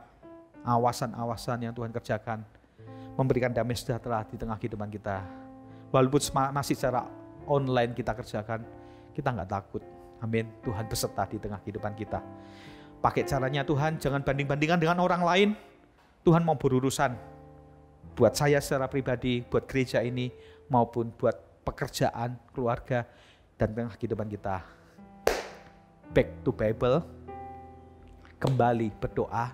Speaker 5: awasan-awasan yang Tuhan kerjakan memberikan damai sejahtera di tengah kehidupan kita. Walaupun masih secara online kita kerjakan, kita nggak takut. Amin. Tuhan beserta di tengah kehidupan kita. Pakai caranya Tuhan, jangan banding-bandingkan dengan orang lain. Tuhan mau berurusan. Buat saya secara pribadi, buat gereja ini, maupun buat pekerjaan, keluarga, dan tengah kehidupan kita. Back to Bible. Kembali berdoa.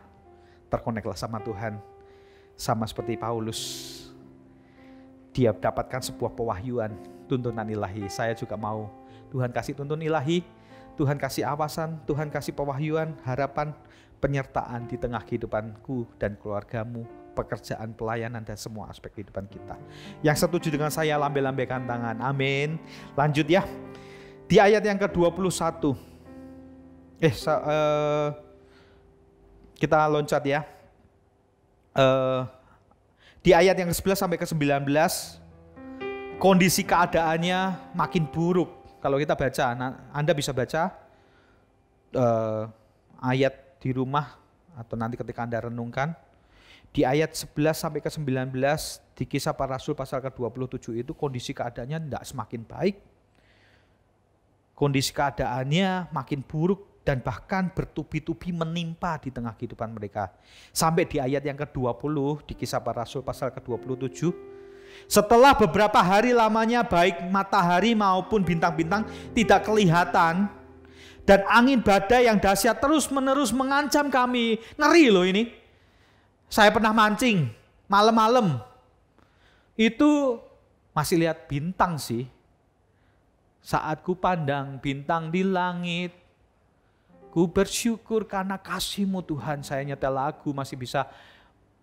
Speaker 5: Terkoneklah sama Tuhan. Sama seperti Paulus, dia dapatkan sebuah pewahyuan, tuntunan ilahi. Saya juga mau Tuhan kasih tuntun ilahi, Tuhan kasih awasan, Tuhan kasih pewahyuan, harapan, penyertaan di tengah kehidupanku dan keluargamu, pekerjaan, pelayanan, dan semua aspek kehidupan kita. Yang setuju dengan saya lambai-lambaikan tangan, amin. Lanjut ya, di ayat yang ke-21. Kita loncat ya. Di ayat yang ke-11 sampai ke-19, kondisi keadaannya makin buruk. Kalau kita baca, Anda bisa baca ayat di rumah atau nanti ketika Anda renungkan. Di ayat 11 sampai ke-19 di Kisah Para Rasul pasal ke-27 itu kondisi keadaannya tidak semakin baik. Kondisi keadaannya makin buruk. Dan bahkan bertubi-tubi menimpa di tengah kehidupan mereka. Sampai di ayat yang ke-20 di Kisah Para Rasul pasal ke-27. Setelah beberapa hari lamanya baik matahari maupun bintang-bintang tidak kelihatan. Dan angin badai yang dahsyat terus-menerus mengancam kami. Ngeri loh ini. Saya pernah mancing malam-malam. Itu masih lihat bintang sih. Saat ku pandang bintang di langit. Ku bersyukur karena kasih-Mu Tuhan. Saya nyetel lagu masih bisa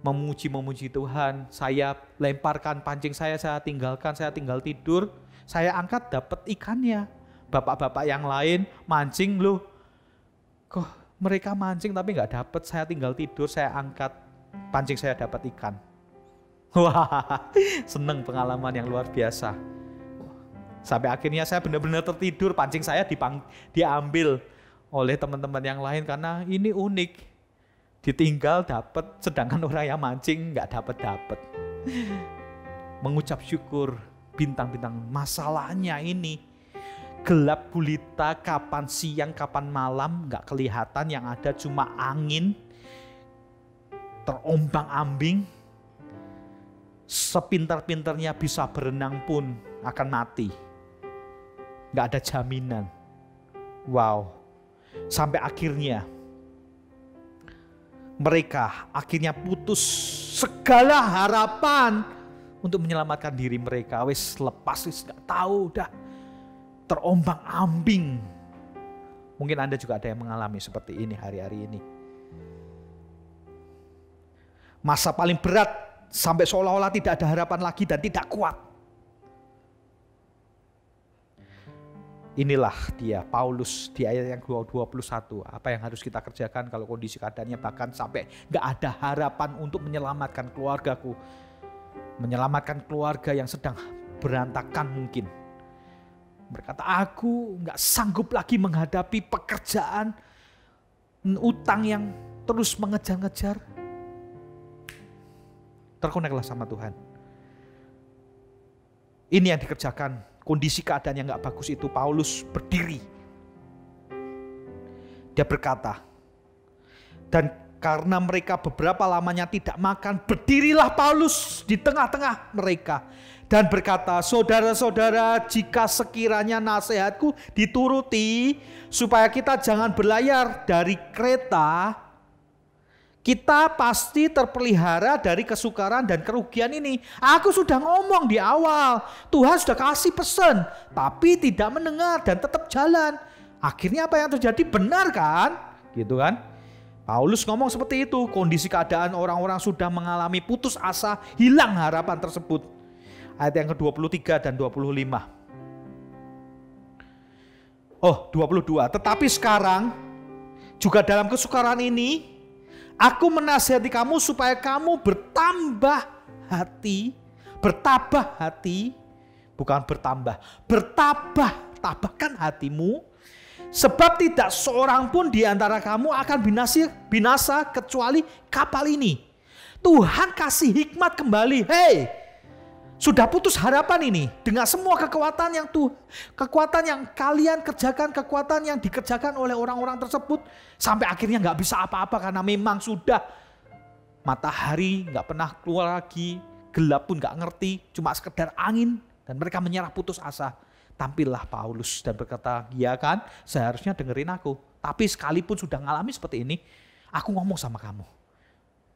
Speaker 5: memuji Tuhan. Saya lemparkan pancing saya tinggalkan, saya tinggal tidur. Saya angkat dapat ikannya. Bapak-bapak yang lain mancing loh. Kok mereka mancing tapi nggak dapat, saya tinggal tidur, saya angkat pancing saya dapat ikan. Wah, seneng pengalaman yang luar biasa. Sampai akhirnya saya benar-benar tertidur, pancing saya diambil oleh teman-teman yang lain karena ini unik. Ditinggal dapat, sedangkan orang yang mancing nggak dapat. Mengucap syukur, bintang-bintang. Masalahnya ini gelap gulita, kapan siang, kapan malam, nggak kelihatan, yang ada cuma angin, terombang-ambing. Sepintar-pintarnya bisa berenang pun akan mati. Nggak ada jaminan. Wow. Sampai akhirnya mereka akhirnya putus segala harapan untuk menyelamatkan diri mereka. Wis lepas, wis nggak tahu, udah terombang-ambing. Mungkin Anda juga ada yang mengalami seperti ini hari-hari ini. Masa paling berat sampai seolah-olah tidak ada harapan lagi dan tidak kuat. Inilah dia Paulus di ayat yang 21. Apa yang harus kita kerjakan kalau kondisi keadaannya bahkan sampai gak ada harapan untuk menyelamatkan keluargaku. Menyelamatkan keluarga yang sedang berantakan mungkin. Berkata, aku gak sanggup lagi menghadapi pekerjaan, utang yang terus mengejar-ngejar. Terkoneklah sama Tuhan. Ini yang dikerjakan. Kondisi keadaan yang gak bagus itu, Paulus berdiri. Dia berkata, dan karena mereka beberapa lamanya tidak makan, berdirilah Paulus di tengah-tengah mereka. Dan berkata, saudara-saudara, jika sekiranya nasihatku dituruti, supaya kita jangan berlayar dari Kreta, kita pasti terpelihara dari kesukaran dan kerugian ini. Aku sudah ngomong di awal, Tuhan sudah kasih pesan, tapi tidak mendengar dan tetap jalan. Akhirnya apa yang terjadi? Benar kan? Gitu kan? Paulus ngomong seperti itu. Kondisi keadaan orang-orang sudah mengalami putus asa, hilang harapan tersebut. Ayat yang ke-23 dan 25. Oh, 22. Tetapi sekarang juga dalam kesukaran ini, aku menasihati kamu supaya kamu bertabah hati, bukan bertambah, tabahkan hatimu, sebab tidak seorang pun di antara kamu akan binasa kecuali kapal ini. Tuhan kasih hikmat kembali. Hei, sudah putus harapan ini dengan semua kekuatan yang kalian kerjakan, kekuatan yang dikerjakan oleh orang-orang tersebut, sampai akhirnya nggak bisa apa-apa karena memang sudah matahari nggak pernah keluar lagi, gelap pun nggak ngerti, cuma sekedar angin, dan mereka menyerah putus asa. Tampillah Paulus dan berkata, ya kan, seharusnya dengerin aku, tapi sekalipun sudah ngalami seperti ini, aku ngomong sama kamu.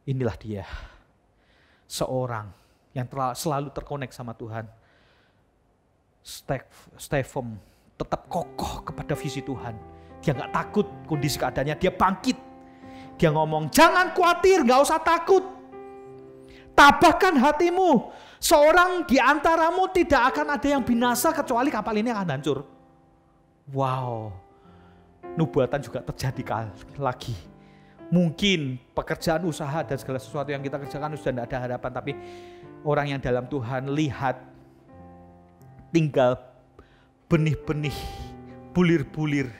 Speaker 5: Inilah dia, seorang yang selalu terkonek sama Tuhan. Stephen tetap kokoh kepada visi Tuhan. Dia gak takut kondisi keadaannya, dia bangkit. Dia ngomong, jangan khawatir, gak usah takut. Tabahkan hatimu. Seorang di antaramu tidak akan ada yang binasa kecuali kapal ini akan hancur. Wow. Nubuatan juga terjadi lagi. Mungkin pekerjaan, usaha, dan segala sesuatu yang kita kerjakan sudah tidak ada harapan, tapi orang yang dalam Tuhan lihat tinggal benih-benih, bulir-bulir.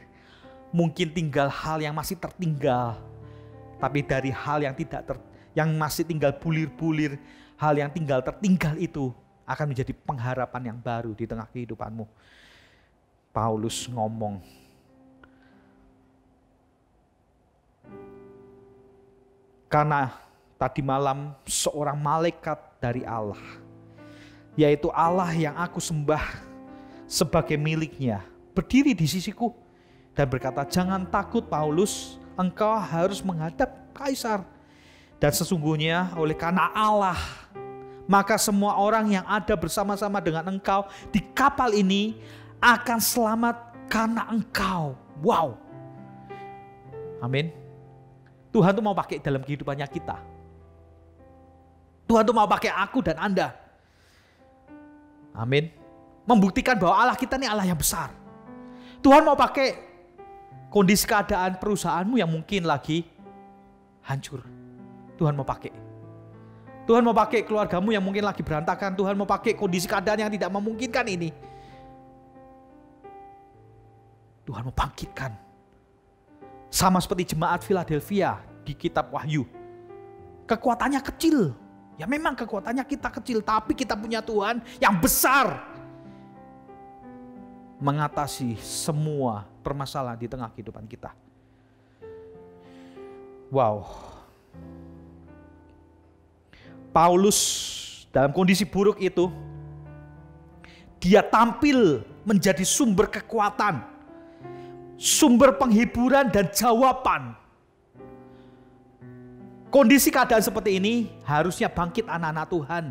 Speaker 5: Mungkin tinggal hal yang masih tertinggal. Tapi dari hal yang masih tinggal bulir-bulir, hal yang tinggal tertinggal itu akan menjadi pengharapan yang baru di tengah kehidupanmu. Paulus ngomong, karena tadi malam seorang malaikat dari Allah, yaitu Allah yang aku sembah sebagai miliknya, berdiri di sisiku dan berkata, jangan takut Paulus, engkau harus menghadap Kaisar. Dan sesungguhnya oleh karena Allah, maka semua orang yang ada bersama-sama dengan engkau di kapal ini akan selamat karena engkau. Wow. Amin. Tuhan tuh mau pakai dalam kehidupannya kita. Tuhan tuh mau pakai aku dan Anda. Amin. Membuktikan bahwa Allah kita ini Allah yang besar. Tuhan mau pakai kondisi keadaan perusahaanmu yang mungkin lagi hancur. Tuhan mau pakai. Tuhan mau pakai keluargamu yang mungkin lagi berantakan. Tuhan mau pakai kondisi keadaan yang tidak memungkinkan ini. Tuhan mau bangkitkan. Sama seperti jemaat Philadelphia di kitab Wahyu. Kekuatannya kecil. Ya memang kekuatannya kita kecil, tapi kita punya Tuhan yang besar. Mengatasi semua permasalahan di tengah kehidupan kita. Wow. Paulus dalam kondisi buruk itu, dia tampil menjadi sumber kekuatan, sumber penghiburan dan jawaban. Kondisi keadaan seperti ini harusnya bangkit anak-anak Tuhan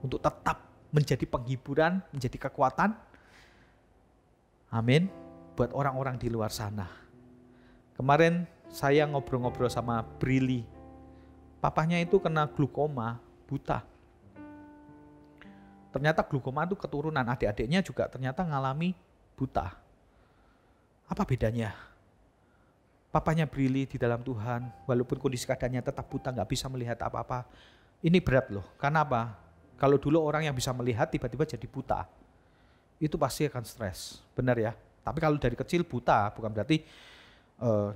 Speaker 5: untuk tetap menjadi penghiburan, menjadi kekuatan. Amin. Buat orang-orang di luar sana. Kemarin saya ngobrol-ngobrol sama Brili. Papahnya itu kena glukoma, buta. Ternyata glukoma itu keturunan, adik-adiknya juga ternyata ngalami buta. Apa bedanya? Papanya Brili di dalam Tuhan, walaupun kondisi keadaannya tetap buta, gak bisa melihat apa-apa. Ini berat loh, karena apa? Kalau dulu orang yang bisa melihat tiba-tiba jadi buta, itu pasti akan stres, benar ya? Tapi kalau dari kecil buta, bukan berarti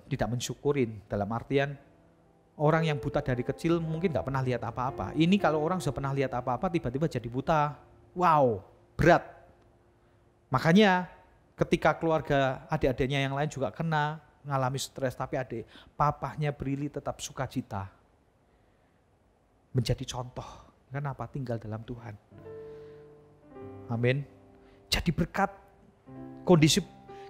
Speaker 5: tidak mensyukurin. Dalam artian, orang yang buta dari kecil mungkin gak pernah lihat apa-apa. Ini kalau orang sudah pernah lihat apa-apa, tiba-tiba jadi buta, wow, berat. Makanya ketika keluarga adik-adiknya yang lain juga kena, mengalami stres, tapi papahnya Brili tetap sukacita. Menjadi contoh. Kenapa? Tinggal dalam Tuhan. Amin. Jadi berkat kondisi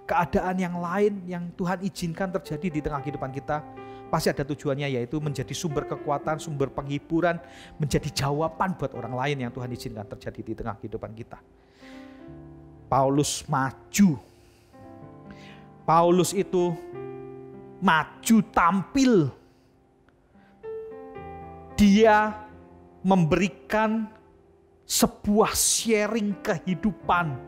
Speaker 5: keadaan yang lain yang Tuhan izinkan terjadi di tengah kehidupan kita, pasti ada tujuannya, yaitu menjadi sumber kekuatan, sumber penghiburan, menjadi jawaban buat orang lain yang Tuhan izinkan terjadi di tengah kehidupan kita. Paulus maju. Paulus itu maju tampil. Dia memberikan sebuah sharing kehidupan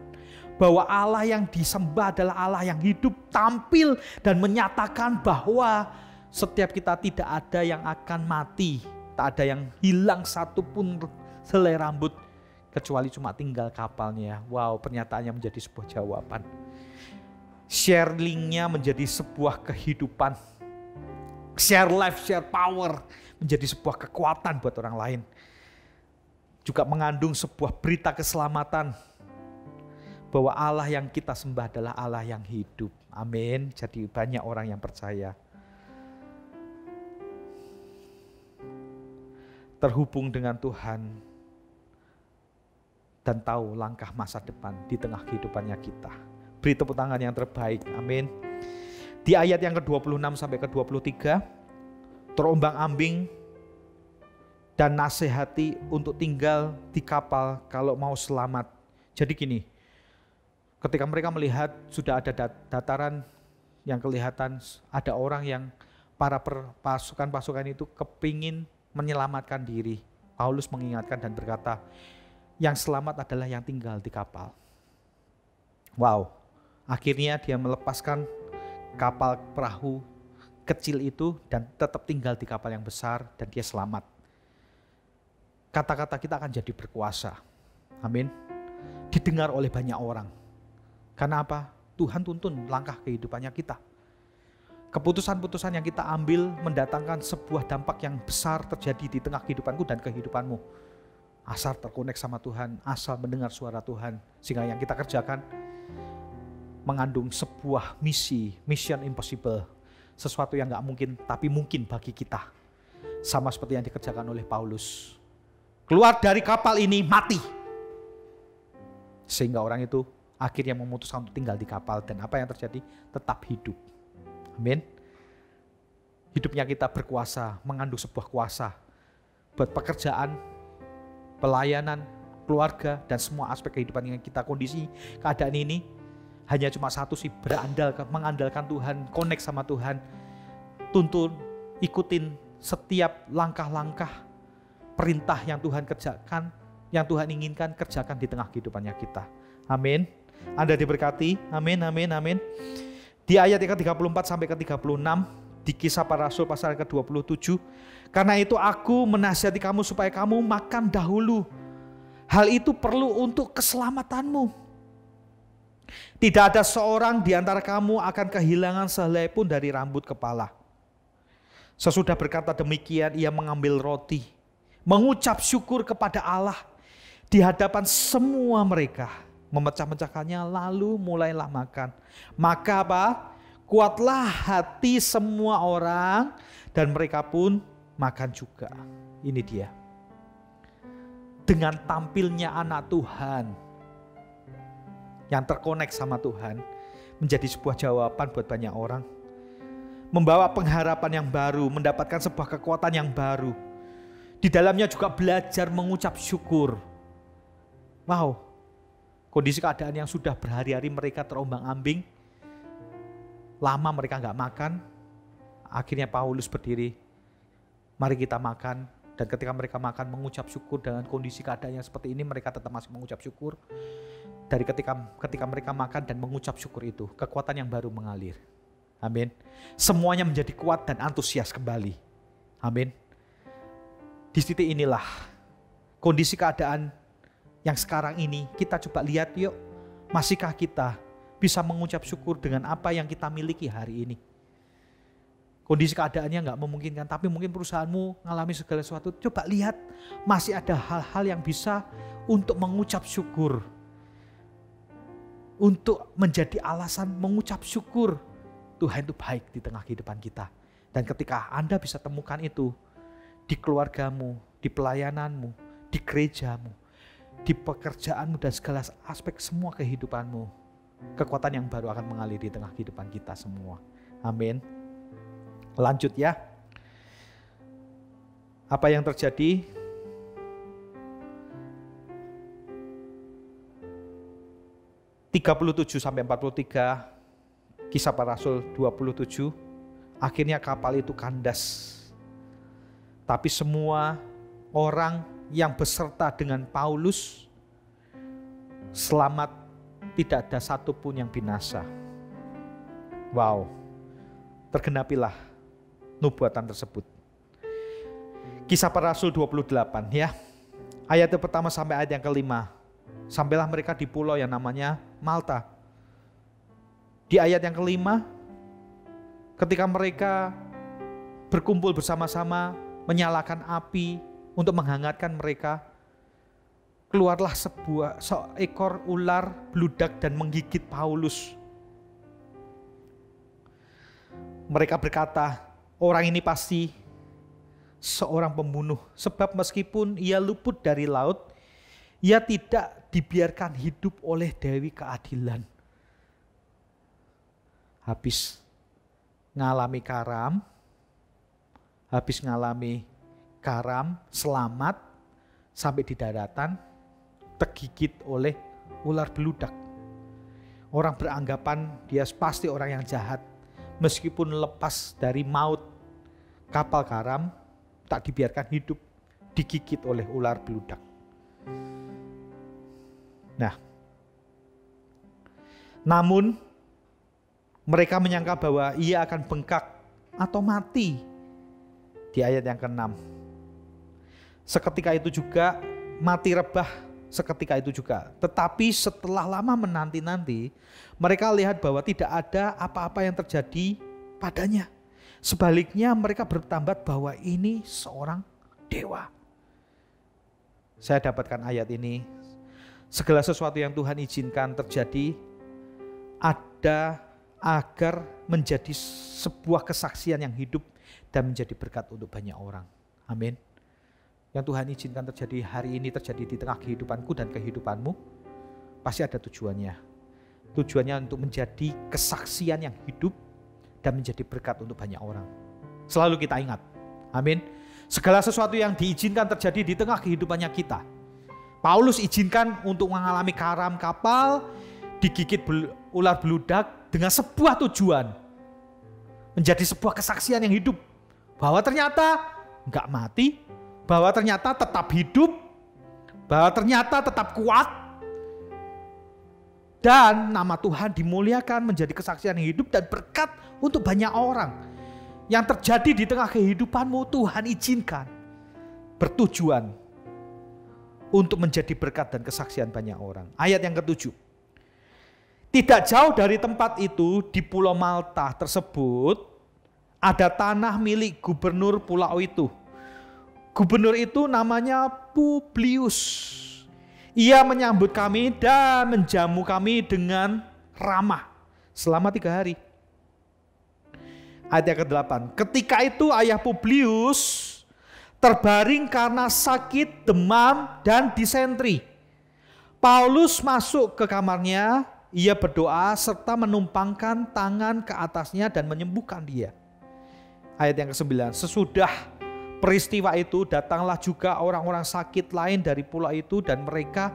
Speaker 5: bahwa Allah yang disembah adalah Allah yang hidup, tampil dan menyatakan bahwa setiap kita tidak ada yang akan mati, tak ada yang hilang satupun selai rambut kecuali cuma tinggal kapalnya. Wow, pernyataannya menjadi sebuah jawaban. Sharingnya menjadi sebuah kehidupan. Share life, share power menjadi sebuah kekuatan buat orang lain. Juga mengandung sebuah berita keselamatan bahwa Allah yang kita sembah adalah Allah yang hidup. Amin. Jadi banyak orang yang percaya. Terhubung dengan Tuhan dan tahu langkah masa depan di tengah kehidupannya kita. Beri tepuk tangan yang terbaik. Amin. Di ayat yang ke-26 sampai ke-23, terombang-ambing dan nasihati untuk tinggal di kapal kalau mau selamat. Jadi gini, ketika mereka melihat sudah ada dataran yang kelihatan, ada orang yang para pasukan-pasukan itu kepingin menyelamatkan diri. Paulus mengingatkan dan berkata, yang selamat adalah yang tinggal di kapal. Wow. Akhirnya dia melepaskan kapal perahu kecil itu dan tetap tinggal di kapal yang besar dan dia selamat. Kata-kata kita akan jadi berkuasa. Amin. Didengar oleh banyak orang. Karena apa? Tuhan tuntun langkah kehidupannya kita. Keputusan-keputusan yang kita ambil mendatangkan sebuah dampak yang besar terjadi di tengah kehidupanku dan kehidupanmu. Asal terkonek sama Tuhan, asal mendengar suara Tuhan. Sehingga yang kita kerjakan mengandung sebuah misi, mission impossible. Sesuatu yang gak mungkin, tapi mungkin bagi kita. Sama seperti yang dikerjakan oleh Paulus. Keluar dari kapal ini mati. Sehingga orang itu akhirnya memutuskan untuk tinggal di kapal. Dan apa yang terjadi? Tetap hidup. Amin. Hidupnya kita berkuasa, mengandung sebuah kuasa. Buat pekerjaan, pelayanan, keluarga, dan semua aspek kehidupan yang kita kondisi keadaan ini. Hanya cuma satu sih, mengandalkan Tuhan, connect sama Tuhan. Tuntun, ikutin setiap langkah-langkah perintah yang Tuhan kerjakan, yang Tuhan inginkan kerjakan di tengah kehidupannya kita. Amin. Anda diberkati. Amin, amin, amin. Di ayat yang ke-34 sampai ke-36 di Kisah Para Rasul pasal ke-27, karena itu aku menasihati kamu supaya kamu makan dahulu. Hal itu perlu untuk keselamatanmu. Tidak ada seorang di antara kamu akan kehilangan sehelai pun dari rambut kepala. Sesudah berkata demikian, ia mengambil roti, mengucap syukur kepada Allah di hadapan semua mereka, memecah-mecahkannya, lalu mulailah makan. Maka apa? Kuatlah hati semua orang dan mereka pun makan juga. Ini dia. Dengan tampilnya anak Tuhan yang terkonek sama Tuhan menjadi sebuah jawaban buat banyak orang. Membawa pengharapan yang baru, mendapatkan sebuah kekuatan yang baru. Di dalamnya juga belajar mengucap syukur. Wow, kondisi keadaan yang sudah berhari-hari mereka terombang-ambing, lama mereka gak makan, akhirnya Paulus berdiri, mari kita makan. Dan ketika mereka makan mengucap syukur dengan kondisi keadaan yang seperti ini, mereka tetap masih mengucap syukur. Dari ketika mereka makan dan mengucap syukur itu, kekuatan yang baru mengalir. Amin. Semuanya menjadi kuat dan antusias kembali. Amin. Di titik inilah kondisi keadaan yang sekarang ini, kita coba lihat yuk, masihkah kita bisa mengucap syukur dengan apa yang kita miliki hari ini? Kondisi keadaannya gak memungkinkan, tapi mungkin perusahaanmu mengalami segala sesuatu. Coba lihat, masih ada hal-hal yang bisa untuk mengucap syukur. Untuk menjadi alasan mengucap syukur. Tuhan itu baik di tengah kehidupan kita. Dan ketika Anda bisa temukan itu, di keluargamu, di pelayananmu, di gerejamu, di pekerjaanmu, dan segala aspek semua kehidupanmu, kekuatan yang baru akan mengalir di tengah kehidupan kita semua. Amin. Lanjut ya. Apa yang terjadi? (37 sampai 43) Kisah Para Rasul 27. Akhirnya kapal itu kandas. Tapi semua orang yang beserta dengan Paulus selamat, tidak ada satupun yang binasa. Wow, tergenapilah nubuatan tersebut. Kisah Para Rasul 28 ya. Ayat yang pertama sampai ayat yang kelima. Sampailah mereka di pulau yang namanya Malta. Di ayat yang kelima, ketika mereka berkumpul bersama-sama menyalakan api untuk menghangatkan mereka, keluarlah seekor ular bludak dan menggigit Paulus. Mereka berkata, orang ini pasti seorang pembunuh, sebab meskipun ia luput dari laut, ia tidak dibiarkan hidup oleh Dewi Keadilan. Habis ngalami karam, selamat sampai di daratan, tergigit oleh ular beludak. Orang beranggapan dia pasti orang yang jahat. Meskipun lepas dari maut kapal karam, tak dibiarkan hidup, digigit oleh ular beludak. Nah, namun mereka menyangka bahwa ia akan bengkak atau mati. Di ayat yang ke-6. Seketika itu juga mati rebah, seketika itu juga. Tetapi setelah lama menanti-nanti, mereka lihat bahwa tidak ada apa-apa yang terjadi padanya. Sebaliknya mereka bertambat bahwa ini seorang dewa. Saya dapatkan ayat ini. Segala sesuatu yang Tuhan izinkan terjadi ada agar menjadi sebuah kesaksian yang hidup dan menjadi berkat untuk banyak orang. Amin. Yang Tuhan izinkan terjadi hari ini, terjadi di tengah kehidupanku dan kehidupanmu, pasti ada tujuannya. Tujuannya untuk menjadi kesaksian yang hidup dan menjadi berkat untuk banyak orang. Selalu kita ingat. Amin. Segala sesuatu yang diizinkan terjadi di tengah kehidupannya kita. Paulus izinkan untuk mengalami karam kapal, digigit ular beludak dengan sebuah tujuan. Menjadi sebuah kesaksian yang hidup. Bahwa ternyata enggak mati, bahwa ternyata tetap hidup, bahwa ternyata tetap kuat, dan nama Tuhan dimuliakan menjadi kesaksian yang hidup dan berkat untuk banyak orang. Yang terjadi di tengah kehidupanmu Tuhan izinkan bertujuan untuk menjadi berkat dan kesaksian banyak orang. Ayat yang ke-7. Tidak jauh dari tempat itu di Pulau Malta tersebut ada tanah milik gubernur pulau itu. Gubernur itu namanya Publius. Ia menyambut kami dan menjamu kami dengan ramah selama 3 hari. Ayat yang ke-8. Ketika itu ayah Publius terbaring karena sakit, demam, dan disentri. Paulus masuk ke kamarnya, ia berdoa serta menumpangkan tangan ke atasnya dan menyembuhkan dia. Ayat yang ke-9. Sesudah peristiwa itu datanglah juga orang-orang sakit lain dari pulau itu dan mereka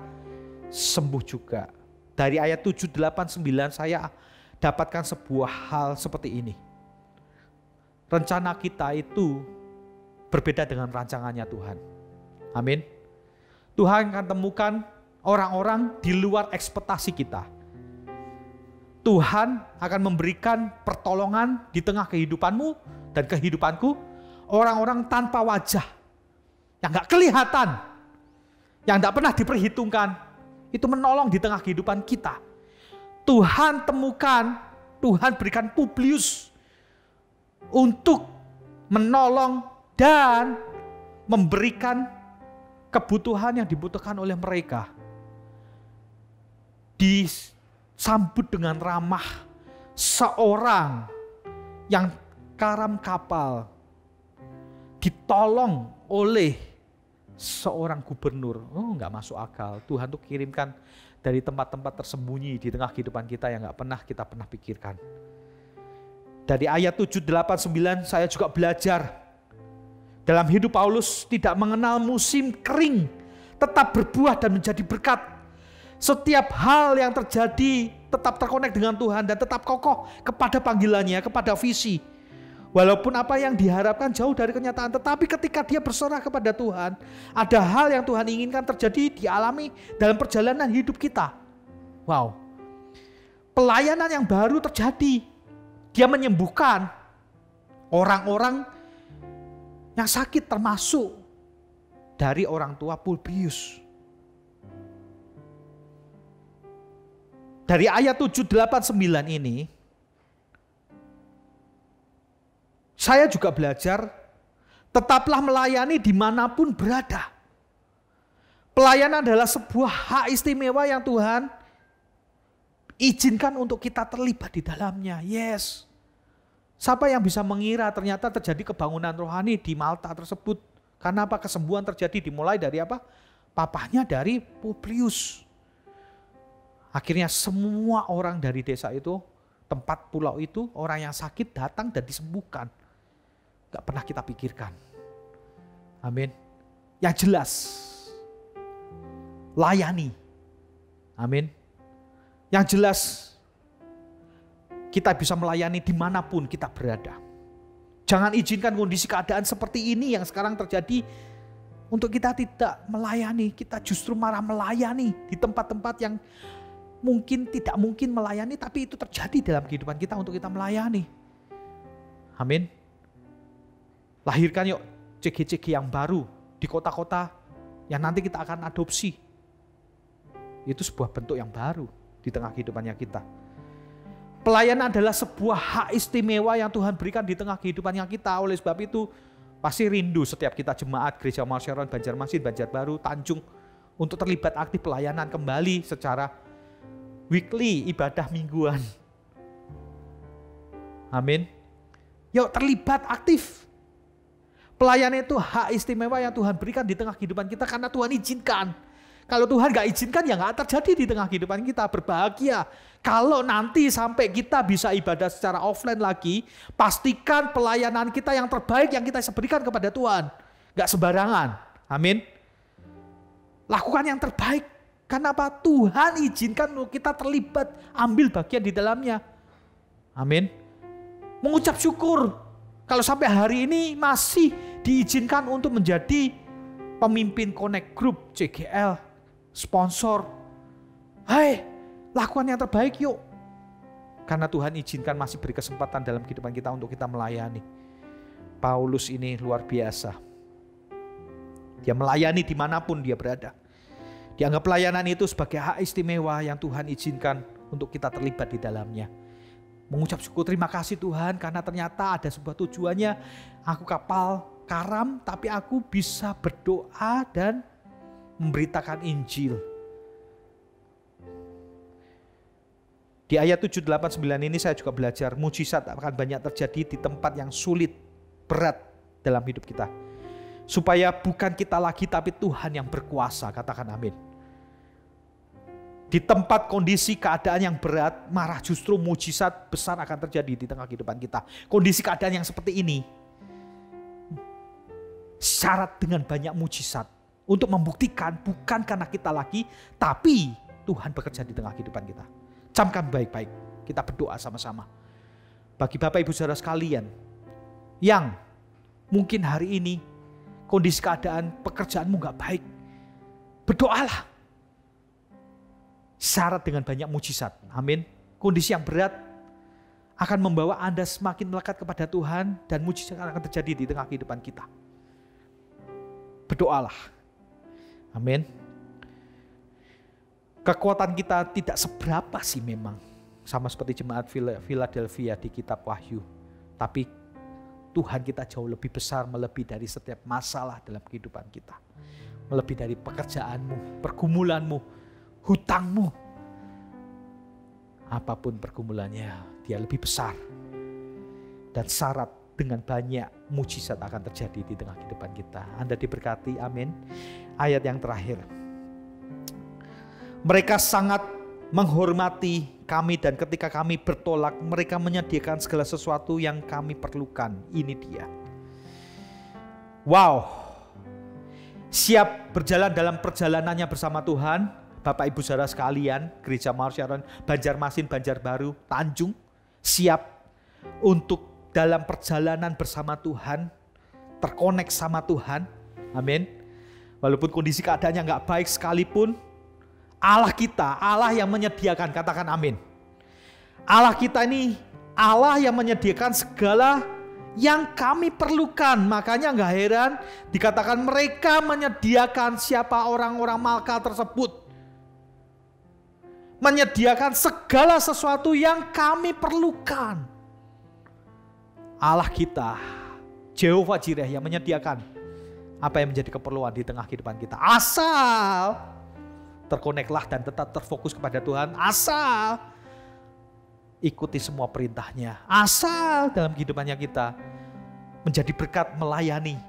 Speaker 5: sembuh juga. Dari ayat 7, 8, 9 saya dapatkan sebuah hal seperti ini. Rencana kita itu berbeda dengan rancangannya Tuhan. Amin. Tuhan akan temukan orang-orang di luar ekspektasi kita. Tuhan akan memberikan pertolongan di tengah kehidupanmu dan kehidupanku. Orang-orang tanpa wajah, yang gak kelihatan, yang gak pernah diperhitungkan, itu menolong di tengah kehidupan kita. Tuhan temukan, Tuhan berikan Publius untuk menolong dan memberikan kebutuhan yang dibutuhkan oleh mereka. Disambut dengan ramah seorang yang karam kapal, ditolong oleh seorang gubernur. Nggak masuk akal. Tuhan tuh kirimkan dari tempat-tempat tersembunyi di tengah kehidupan kita yang nggak pernah kita pikirkan. Dari ayat 7, 8, 9 saya juga belajar. Dalam hidup Paulus tidak mengenal musim kering. Tetap berbuah dan menjadi berkat. Setiap hal yang terjadi tetap terkonek dengan Tuhan dan tetap kokoh kepada panggilannya, kepada visi. Walaupun apa yang diharapkan jauh dari kenyataan, tetapi ketika dia berserah kepada Tuhan, ada hal yang Tuhan inginkan terjadi, dialami dalam perjalanan hidup kita. Wow. Pelayanan yang baru terjadi. Dia menyembuhkan orang-orang yang sakit, termasuk dari orang tua Publius. Dari ayat 7, 8, 9 ini, saya juga belajar, tetaplah melayani dimanapun berada. Pelayanan adalah sebuah hak istimewa yang Tuhan izinkan untuk kita terlibat di dalamnya. Yes. Siapa yang bisa mengira ternyata terjadi kebangunan rohani di Malta tersebut. Karena apa? Kesembuhan terjadi dimulai dari apa? Papahnya dari Publius. Akhirnya semua orang dari desa itu, tempat pulau itu, orang yang sakit datang dan disembuhkan. Gak pernah kita pikirkan. Amin. Yang jelas, layani. Amin. Yang jelas, kita bisa melayani dimanapun kita berada. Jangan izinkan kondisi keadaan seperti ini yang sekarang terjadi untuk kita tidak melayani. Kita justru malah melayani di tempat-tempat yang mungkin tidak mungkin melayani, tapi itu terjadi dalam kehidupan kita untuk kita melayani. Amin. Lahirkan yuk CG-CG yang baru di kota-kota yang nanti kita akan adopsi. Itu sebuah bentuk yang baru di tengah kehidupannya kita. Pelayanan adalah sebuah hak istimewa yang Tuhan berikan di tengah kehidupannya kita. Oleh sebab itu pasti rindu setiap kita jemaat Gereja Mount Sharon, Banjarmasin, Banjarbaru, Tanjung untuk terlibat aktif pelayanan kembali secara weekly, ibadah mingguan. Amin. Yuk terlibat aktif. Pelayanan itu hak istimewa yang Tuhan berikan di tengah kehidupan kita karena Tuhan izinkan. Kalau Tuhan gak izinkan ya gak terjadi di tengah kehidupan kita. Berbahagia kalau nanti sampai kita bisa ibadah secara offline lagi, pastikan pelayanan kita yang terbaik yang kita berikan kepada Tuhan. Gak sembarangan. Amin. Lakukan yang terbaik. Karena apa? Tuhan izinkan kita terlibat, ambil bagian di dalamnya. Amin. Mengucap syukur kalau sampai hari ini masih diizinkan untuk menjadi pemimpin Connect Group, CGL, sponsor. Hai, lakukan yang terbaik yuk. Karena Tuhan izinkan masih beri kesempatan dalam kehidupan kita untuk kita melayani. Paulus ini luar biasa. Dia melayani dimanapun dia berada. Dianggap pelayanan itu sebagai hak istimewa yang Tuhan izinkan untuk kita terlibat di dalamnya. Mengucap syukur, terima kasih Tuhan, karena ternyata ada sebuah tujuannya. Aku kapal karam, tapi aku bisa berdoa dan memberitakan Injil. Di ayat 7, 8, 9 ini saya juga belajar mujizat akan banyak terjadi di tempat yang sulit, berat dalam hidup kita. Supaya bukan kita lagi tapi Tuhan yang berkuasa, katakan amin. Di tempat kondisi keadaan yang berat, marah, justru mujizat besar akan terjadi di tengah kehidupan kita. Kondisi keadaan yang seperti ini syarat dengan banyak mujizat untuk membuktikan bukan karena kita lagi, tapi Tuhan bekerja di tengah kehidupan kita. Camkan baik-baik, kita berdoa sama-sama. Bagi Bapak Ibu Saudara sekalian yang mungkin hari ini kondisi keadaan pekerjaanmu gak baik, berdoalah. Syarat dengan banyak mujizat, amin. Kondisi yang berat akan membawa Anda semakin melekat kepada Tuhan dan mujizat akan terjadi di tengah kehidupan kita. Berdoalah, amin. Kekuatan kita tidak seberapa sih memang, sama seperti jemaat Philadelphia di kitab Wahyu. Tapi Tuhan kita jauh lebih besar, melebihi dari setiap masalah dalam kehidupan kita. Melebihi dari pekerjaanmu, pergumulanmu, hutangmu. Apapun pergumulannya, dia lebih besar. Dan syarat dengan banyak mujizat akan terjadi di tengah kehidupan kita. Anda diberkati, amin. Ayat yang terakhir. Mereka sangat menghormati kami dan ketika kami bertolak, mereka menyediakan segala sesuatu yang kami perlukan. Ini dia. Wow. Siap berjalan dalam perjalanannya bersama Tuhan. Bapak Ibu Saudara sekalian, Gereja Mawar Syaron, Banjarmasin, Banjarbaru, Tanjung, siap untuk dalam perjalanan bersama Tuhan, terkonek sama Tuhan. Amin. Walaupun kondisi keadaannya gak baik sekalipun, Allah kita, Allah yang menyediakan, katakan amin. Allah kita ini Allah yang menyediakan segala yang kami perlukan. Makanya gak heran dikatakan mereka menyediakan siapa orang-orang Malaka tersebut. Menyediakan segala sesuatu yang kami perlukan. Allah kita, Jehovah Jireh yang menyediakan apa yang menjadi keperluan di tengah kehidupan kita. Asal terkoneklah dan tetap terfokus kepada Tuhan. Asal ikuti semua perintahnya. Asal dalam kehidupannya kita menjadi berkat, melayani,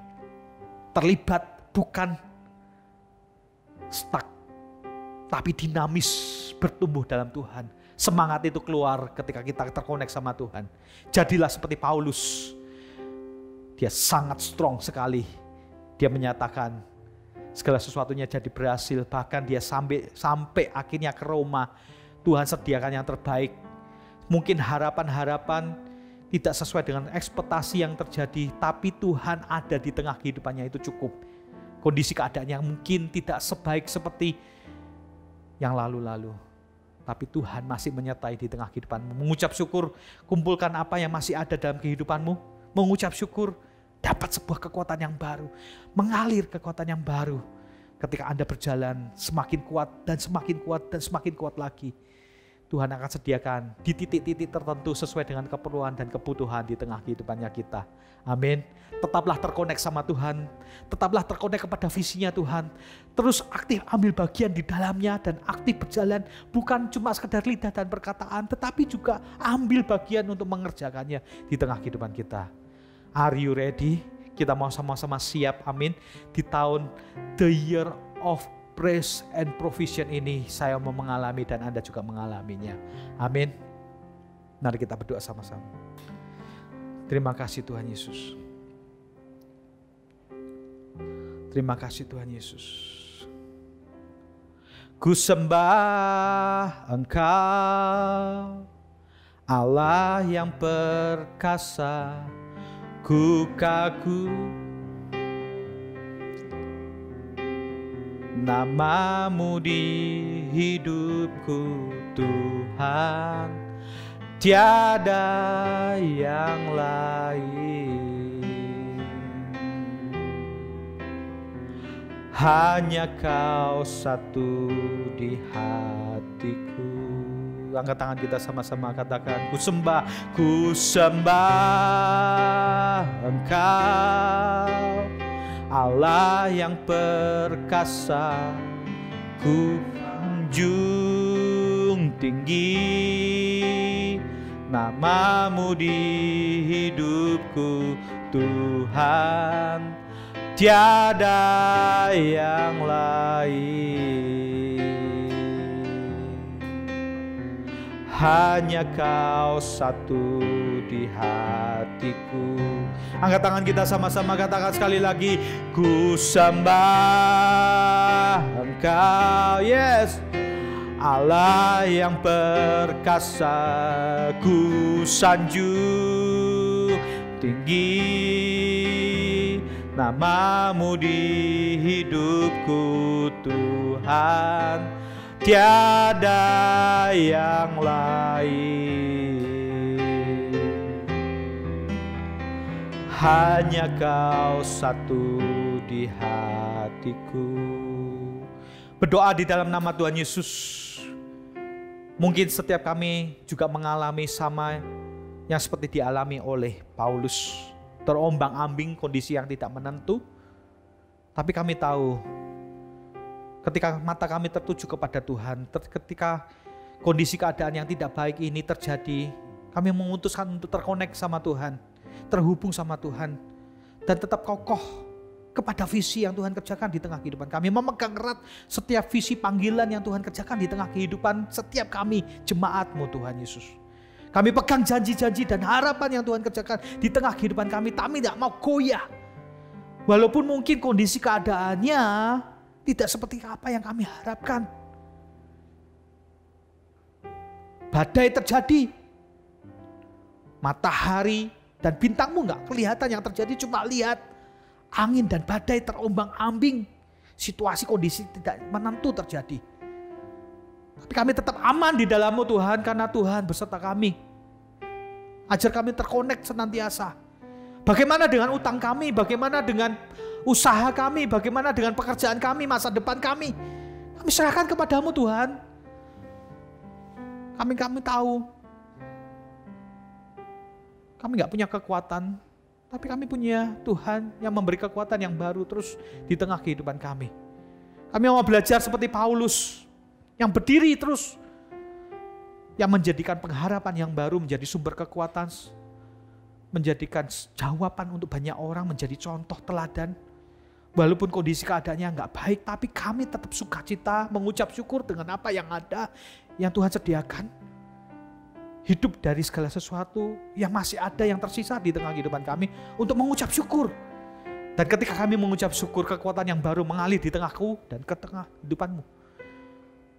Speaker 5: terlibat, bukan stuck, tapi dinamis, bertumbuh dalam Tuhan. Semangat itu keluar ketika kita terkonek sama Tuhan. Jadilah seperti Paulus. Dia sangat strong sekali. Dia menyatakan segala sesuatunya jadi berhasil. Bahkan dia sampai akhirnya ke Roma. Tuhan sediakan yang terbaik. Mungkin harapan-harapan tidak sesuai dengan ekspektasi yang terjadi. Tapi Tuhan ada di tengah kehidupannya, itu cukup. Kondisi keadaannya mungkin tidak sebaik seperti yang lalu-lalu. Tapi Tuhan masih menyertai di tengah kehidupanmu. Mengucap syukur, kumpulkan apa yang masih ada dalam kehidupanmu. Mengucap syukur, dapat sebuah kekuatan yang baru. Mengalir kekuatan yang baru. Ketika Anda berjalan semakin kuat dan semakin kuat dan semakin kuat lagi. Tuhan akan sediakan di titik-titik tertentu sesuai dengan keperluan dan kebutuhan di tengah kehidupannya kita. Amin. Tetaplah terkonek sama Tuhan. Tetaplah terkonek kepada visinya Tuhan. Terus aktif ambil bagian di dalamnya dan aktif berjalan. Bukan cuma sekedar lidah dan perkataan, tetapi juga ambil bagian untuk mengerjakannya di tengah kehidupan kita. Are you ready? Kita mau sama-sama siap, amin. Di tahun The Year of Praise and Provision ini saya mau mengalami dan Anda juga mengalaminya. Amin. Mari kita berdoa sama-sama. Terima kasih Tuhan Yesus. Terima kasih Tuhan Yesus. Ku sembah Engkau, Allah yang perkasa. Ku kagum Nama-Mu di hidupku Tuhan, tiada yang lain. Hanya Kau satu di hatiku. Angkat tangan kita sama-sama katakan, ku sembah Engkau, Allah yang perkasa, ku junjung tinggi nama-Mu di hidupku Tuhan, tiada yang lain. Hanya Kau satu di hatiku. Angkat tangan kita sama-sama katakan sekali lagi, ku sembah Engkau, yes, Allah yang perkasa, ku sanjung tinggi nama-Mu di hidupku Tuhan, tiada yang lain. Hanya Kau satu di hatiku. Berdoa di dalam nama Tuhan Yesus. Mungkin setiap kami juga mengalami sama yang seperti dialami oleh Paulus. Terombang-ambing kondisi yang tidak menentu. Tapi kami tahu ketika mata kami tertuju kepada Tuhan, ketika kondisi keadaan yang tidak baik ini terjadi, kami memutuskan untuk terkonek sama Tuhan, terhubung sama Tuhan, dan tetap kokoh kepada visi yang Tuhan kerjakan di tengah kehidupan kami. Memegang erat setiap visi panggilan yang Tuhan kerjakan di tengah kehidupan setiap kami, jemaat-Mu Tuhan Yesus. Kami pegang janji-janji dan harapan yang Tuhan kerjakan di tengah kehidupan kami. Kami tidak mau goyah. Walaupun mungkin kondisi keadaannya tidak seperti apa yang kami harapkan. Badai terjadi. Matahari dan bintang-Mu nggak kelihatan, yang terjadi cuma lihat angin dan badai terombang-ambing. Situasi kondisi tidak menentu terjadi. Tapi kami tetap aman di dalam-Mu Tuhan, karena Tuhan beserta kami. Ajar kami terkonek senantiasa. Bagaimana dengan utang kami, bagaimana dengan usaha kami, bagaimana dengan pekerjaan kami, masa depan kami. Kami serahkan kepada-Mu Tuhan. Kami tahu kami gak punya kekuatan, tapi kami punya Tuhan yang memberi kekuatan yang baru terus di tengah kehidupan kami. Kami mau belajar seperti Paulus yang berdiri terus, yang menjadikan pengharapan yang baru menjadi sumber kekuatan, menjadikan jawaban untuk banyak orang, menjadi contoh teladan. Walaupun kondisi keadaannya gak baik, tapi kami tetap sukacita, mengucap syukur dengan apa yang ada, yang Tuhan sediakan. Hidup dari segala sesuatu yang masih ada, yang tersisa di tengah kehidupan kami, untuk mengucap syukur. Dan ketika kami mengucap syukur, kekuatan yang baru mengalir di tengahku dan ke tengah kehidupan-Mu.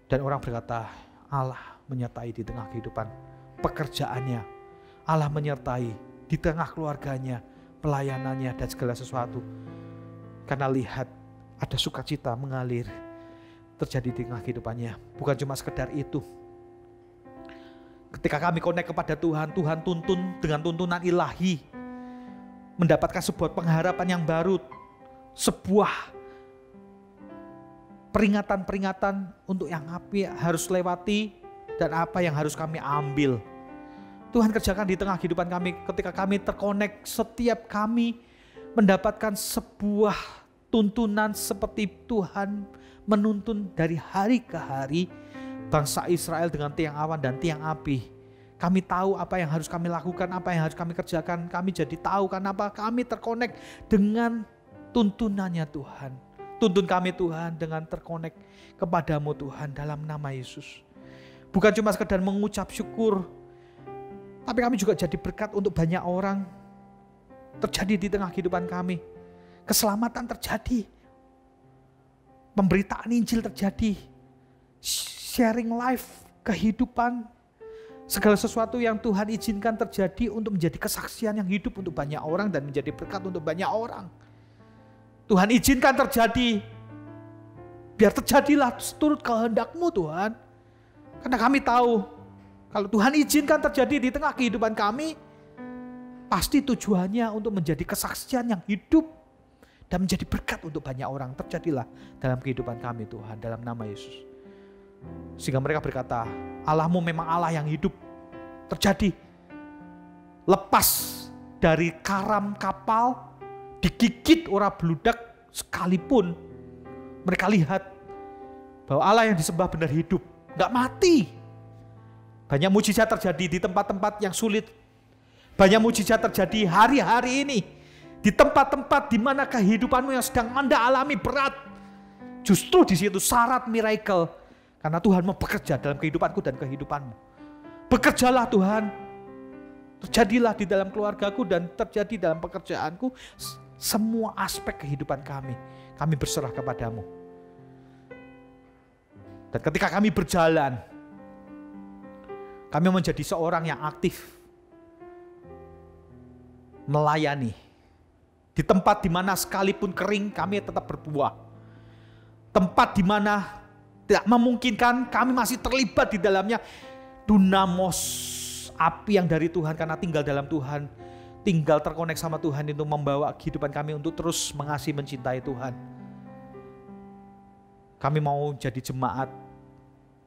Speaker 5: Dan orang berkata, Allah menyertai di tengah kehidupan pekerjaannya. Allah menyertai di tengah keluarganya, pelayanannya, dan segala sesuatu. Karena lihat ada sukacita mengalir terjadi di tengah kehidupannya. Bukan cuma sekedar itu. Ketika kami connect kepada Tuhan, Tuhan tuntun dengan tuntunan ilahi. Mendapatkan sebuah pengharapan yang baru. Sebuah peringatan-peringatan untuk yang kami harus lewati dan apa yang harus kami ambil. Tuhan kerjakan di tengah kehidupan kami. Ketika kami terkonek, setiap kami mendapatkan sebuah tuntunan seperti Tuhan menuntun dari hari ke hari bangsa Israel dengan tiang awan dan tiang api. Kami tahu apa yang harus kami lakukan, apa yang harus kami kerjakan. Kami jadi tahu kenapa kami terkonek dengan tuntunannya Tuhan. Tuntun kami Tuhan dengan terkonek kepada-Mu Tuhan dalam nama Yesus. Bukan cuma sekedar mengucap syukur, tapi kami juga jadi berkat untuk banyak orang. Terjadi di tengah kehidupan kami. Keselamatan terjadi. Pemberitaan Injil terjadi. Sharing life, kehidupan, segala sesuatu yang Tuhan izinkan terjadi untuk menjadi kesaksian yang hidup untuk banyak orang dan menjadi berkat untuk banyak orang. Tuhan izinkan terjadi Biar terjadilah seturut kehendak-Mu Tuhan. Karena kami tahu, kalau Tuhan izinkan terjadi di tengah kehidupan kami, pasti tujuannya untuk menjadi kesaksian yang hidup dan menjadi berkat untuk banyak orang. Terjadilah dalam kehidupan kami Tuhan, dalam nama Yesus. Sehingga mereka berkata, Allah-Mu memang Allah yang hidup. Terjadi. Lepas dari karam kapal, digigit orang beludak sekalipun, mereka lihat bahwa Allah yang disembah benar hidup, gak mati. Banyak mujizat terjadi di tempat-tempat yang sulit. Banyak mujizat terjadi hari-hari ini di tempat-tempat di mana kehidupanmu yang sedang Anda alami berat. Justru di situ syarat miracle. Karena Tuhan mau bekerja dalam kehidupanku dan kehidupanmu. Bekerjalah Tuhan. Terjadilah di dalam keluargaku dan terjadi dalam pekerjaanku. Semua aspek kehidupan kami. Kami berserah kepadamu. Dan ketika kami berjalan, kami menjadi seorang yang aktif. Melayani. Di tempat di mana sekalipun kering, kami tetap berbuah. Tempat di mana tidak memungkinkan, kami masih terlibat di dalamnya. Dunamos, api yang dari Tuhan karena tinggal dalam Tuhan. Tinggal terkonek sama Tuhan itu membawa kehidupan kami untuk terus mengasihi, mencintai Tuhan. Kami mau jadi jemaat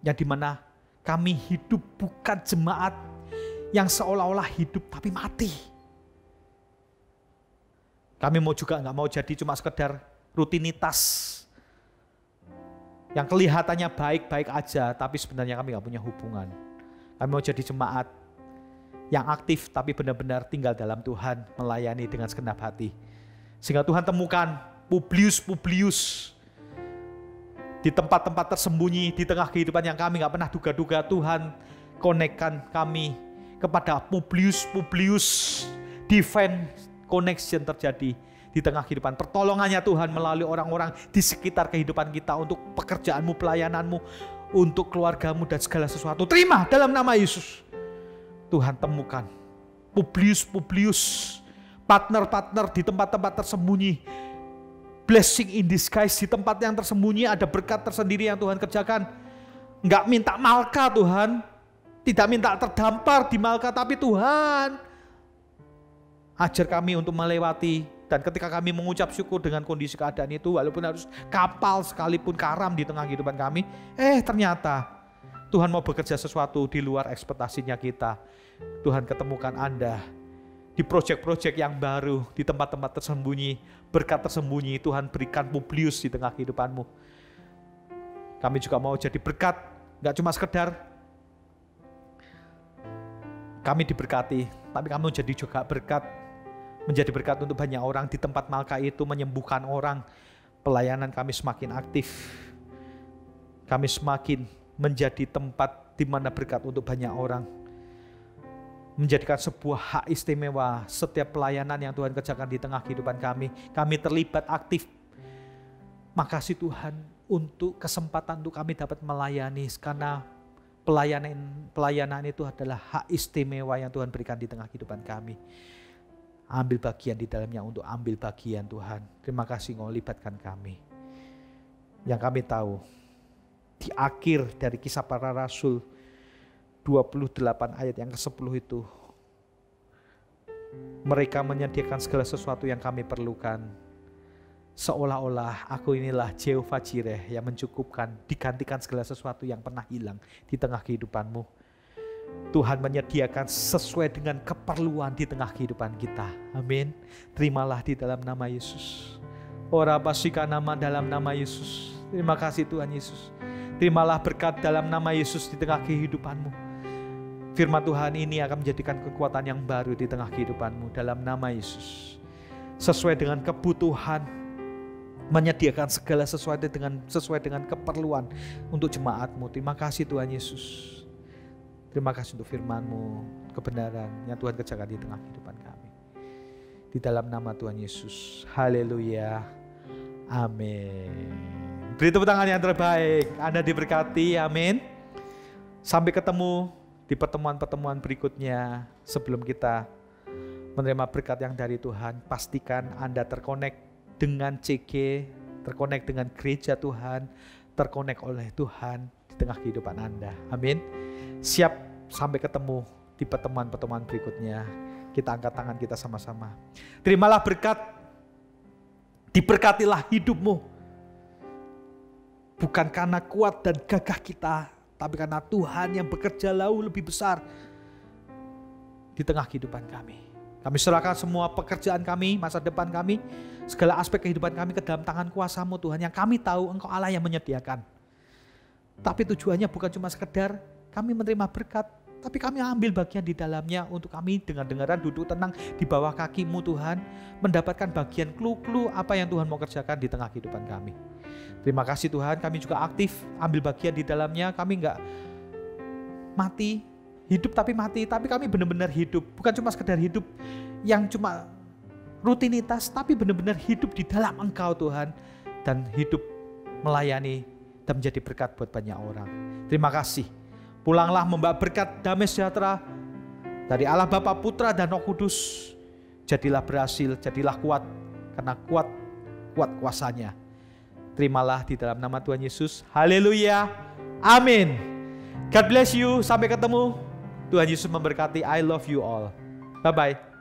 Speaker 5: yang dimana kami hidup bukan jemaat yang seolah-olah hidup tapi mati. Kami mau juga nggak mau jadi cuma sekedar rutinitas yang kelihatannya baik-baik aja, tapi sebenarnya kami nggak punya hubungan. Kami mau jadi jemaat yang aktif, tapi benar-benar tinggal dalam Tuhan, melayani dengan segenap hati. Sehingga Tuhan temukan Publius di tempat-tempat tersembunyi, di tengah kehidupan yang kami nggak pernah duga-duga. Tuhan konekkan kami kepada Publius, divine connection terjadi di tengah kehidupan. Pertolongannya Tuhan melalui orang-orang di sekitar kehidupan kita untuk pekerjaanmu, pelayananmu, untuk keluargamu dan segala sesuatu. Terima dalam nama Yesus. Tuhan temukan Publius, partner-partner di tempat-tempat tersembunyi. Blessing in disguise, di tempat yang tersembunyi ada berkat tersendiri yang Tuhan kerjakan. Enggak minta malka Tuhan, tidak minta terdampar di malka, tapi Tuhan ajar kami untuk melewati. Dan ketika kami mengucap syukur dengan kondisi keadaan itu, walaupun harus kapal sekalipun karam di tengah kehidupan kami, ternyata Tuhan mau bekerja sesuatu di luar ekspektasinya kita. Tuhan ketemukan Anda di proyek-proyek yang baru, di tempat-tempat tersembunyi, berkat tersembunyi. Tuhan berikan Publius di tengah kehidupanmu. Kami juga mau jadi berkat, gak cuma sekedar kami diberkati, tapi kami menjadi juga berkat, menjadi berkat untuk banyak orang. Di tempat malka itu menyembuhkan orang. Pelayanan kami semakin aktif. Kami semakin menjadi tempat di mana berkat untuk banyak orang. Menjadikan sebuah hak istimewa setiap pelayanan yang Tuhan kerjakan di tengah kehidupan kami. Kami terlibat aktif. Makasih Tuhan untuk kesempatan untuk kami dapat melayani. Karena pelayanan itu adalah hak istimewa yang Tuhan berikan di tengah kehidupan kami. Ambil bagian di dalamnya untuk ambil bagian Tuhan. Terima kasih Engkau libatkan kami. Yang kami tahu, di akhir dari Kisah Para Rasul 28 ayat yang ke-10 itu, mereka menyediakan segala sesuatu yang kami perlukan. Seolah-olah aku inilah Jehovah Jireh yang mencukupkan, digantikan segala sesuatu yang pernah hilang di tengah kehidupanmu. Tuhan menyediakan sesuai dengan keperluan di tengah kehidupan kita. Amin. Terimalah di dalam nama Yesus. Ora basika nama dalam nama Yesus. Terima kasih Tuhan Yesus. Terimalah berkat dalam nama Yesus di tengah kehidupanmu. Firman Tuhan ini akan menjadikan kekuatan yang baru di tengah kehidupanmu dalam nama Yesus. Sesuai dengan kebutuhan, menyediakan segala sesuatu sesuai dengan keperluan untuk jemaatmu. Terima kasih Tuhan Yesus. Terima kasih untuk firman-Mu, kebenaran yang Tuhan kerjakan di tengah kehidupan kami. Di dalam nama Tuhan Yesus. Haleluya. Amin. Beri tepuk tangan yang terbaik. Anda diberkati. Amin. Sampai ketemu di pertemuan-pertemuan berikutnya. Sebelum kita menerima berkat yang dari Tuhan, pastikan Anda terkonek dengan CG, terkonek dengan gereja Tuhan, terkonek oleh Tuhan di tengah kehidupan Anda. Amin. Siap, sampai ketemu di pertemuan-pertemuan berikutnya. Kita angkat tangan kita sama-sama. Terimalah berkat, diberkatilah hidupmu. Bukan karena kuat dan gagah kita, tapi karena Tuhan yang bekerja jauh lebih besar di tengah kehidupan kami. Kami serahkan semua pekerjaan kami, masa depan kami, segala aspek kehidupan kami ke dalam tangan kuasa-Mu Tuhan, yang kami tahu Engkau Allah yang menyediakan. Tapi tujuannya bukan cuma sekedar kami menerima berkat, tapi kami ambil bagian di dalamnya untuk kami dengar-dengaran duduk tenang di bawah kaki-Mu Tuhan, mendapatkan bagian clue-clue apa yang Tuhan mau kerjakan di tengah kehidupan kami. Terima kasih Tuhan, kami juga aktif ambil bagian di dalamnya. Kami enggak mati, hidup tapi mati, tapi kami benar-benar hidup. Bukan cuma sekedar hidup yang cuma rutinitas, tapi benar-benar hidup di dalam Engkau Tuhan, dan hidup melayani dan menjadi berkat buat banyak orang. Terima kasih. Pulanglah membawa berkat damai sejahtera dari Allah Bapa, Putra, dan Roh Kudus. Jadilah berhasil, jadilah kuat, karena kuat kuasanya. Terimalah di dalam nama Tuhan Yesus. Haleluya. Amin. God bless you. Sampai ketemu. Tuhan Yesus memberkati. I love you all. Bye-bye.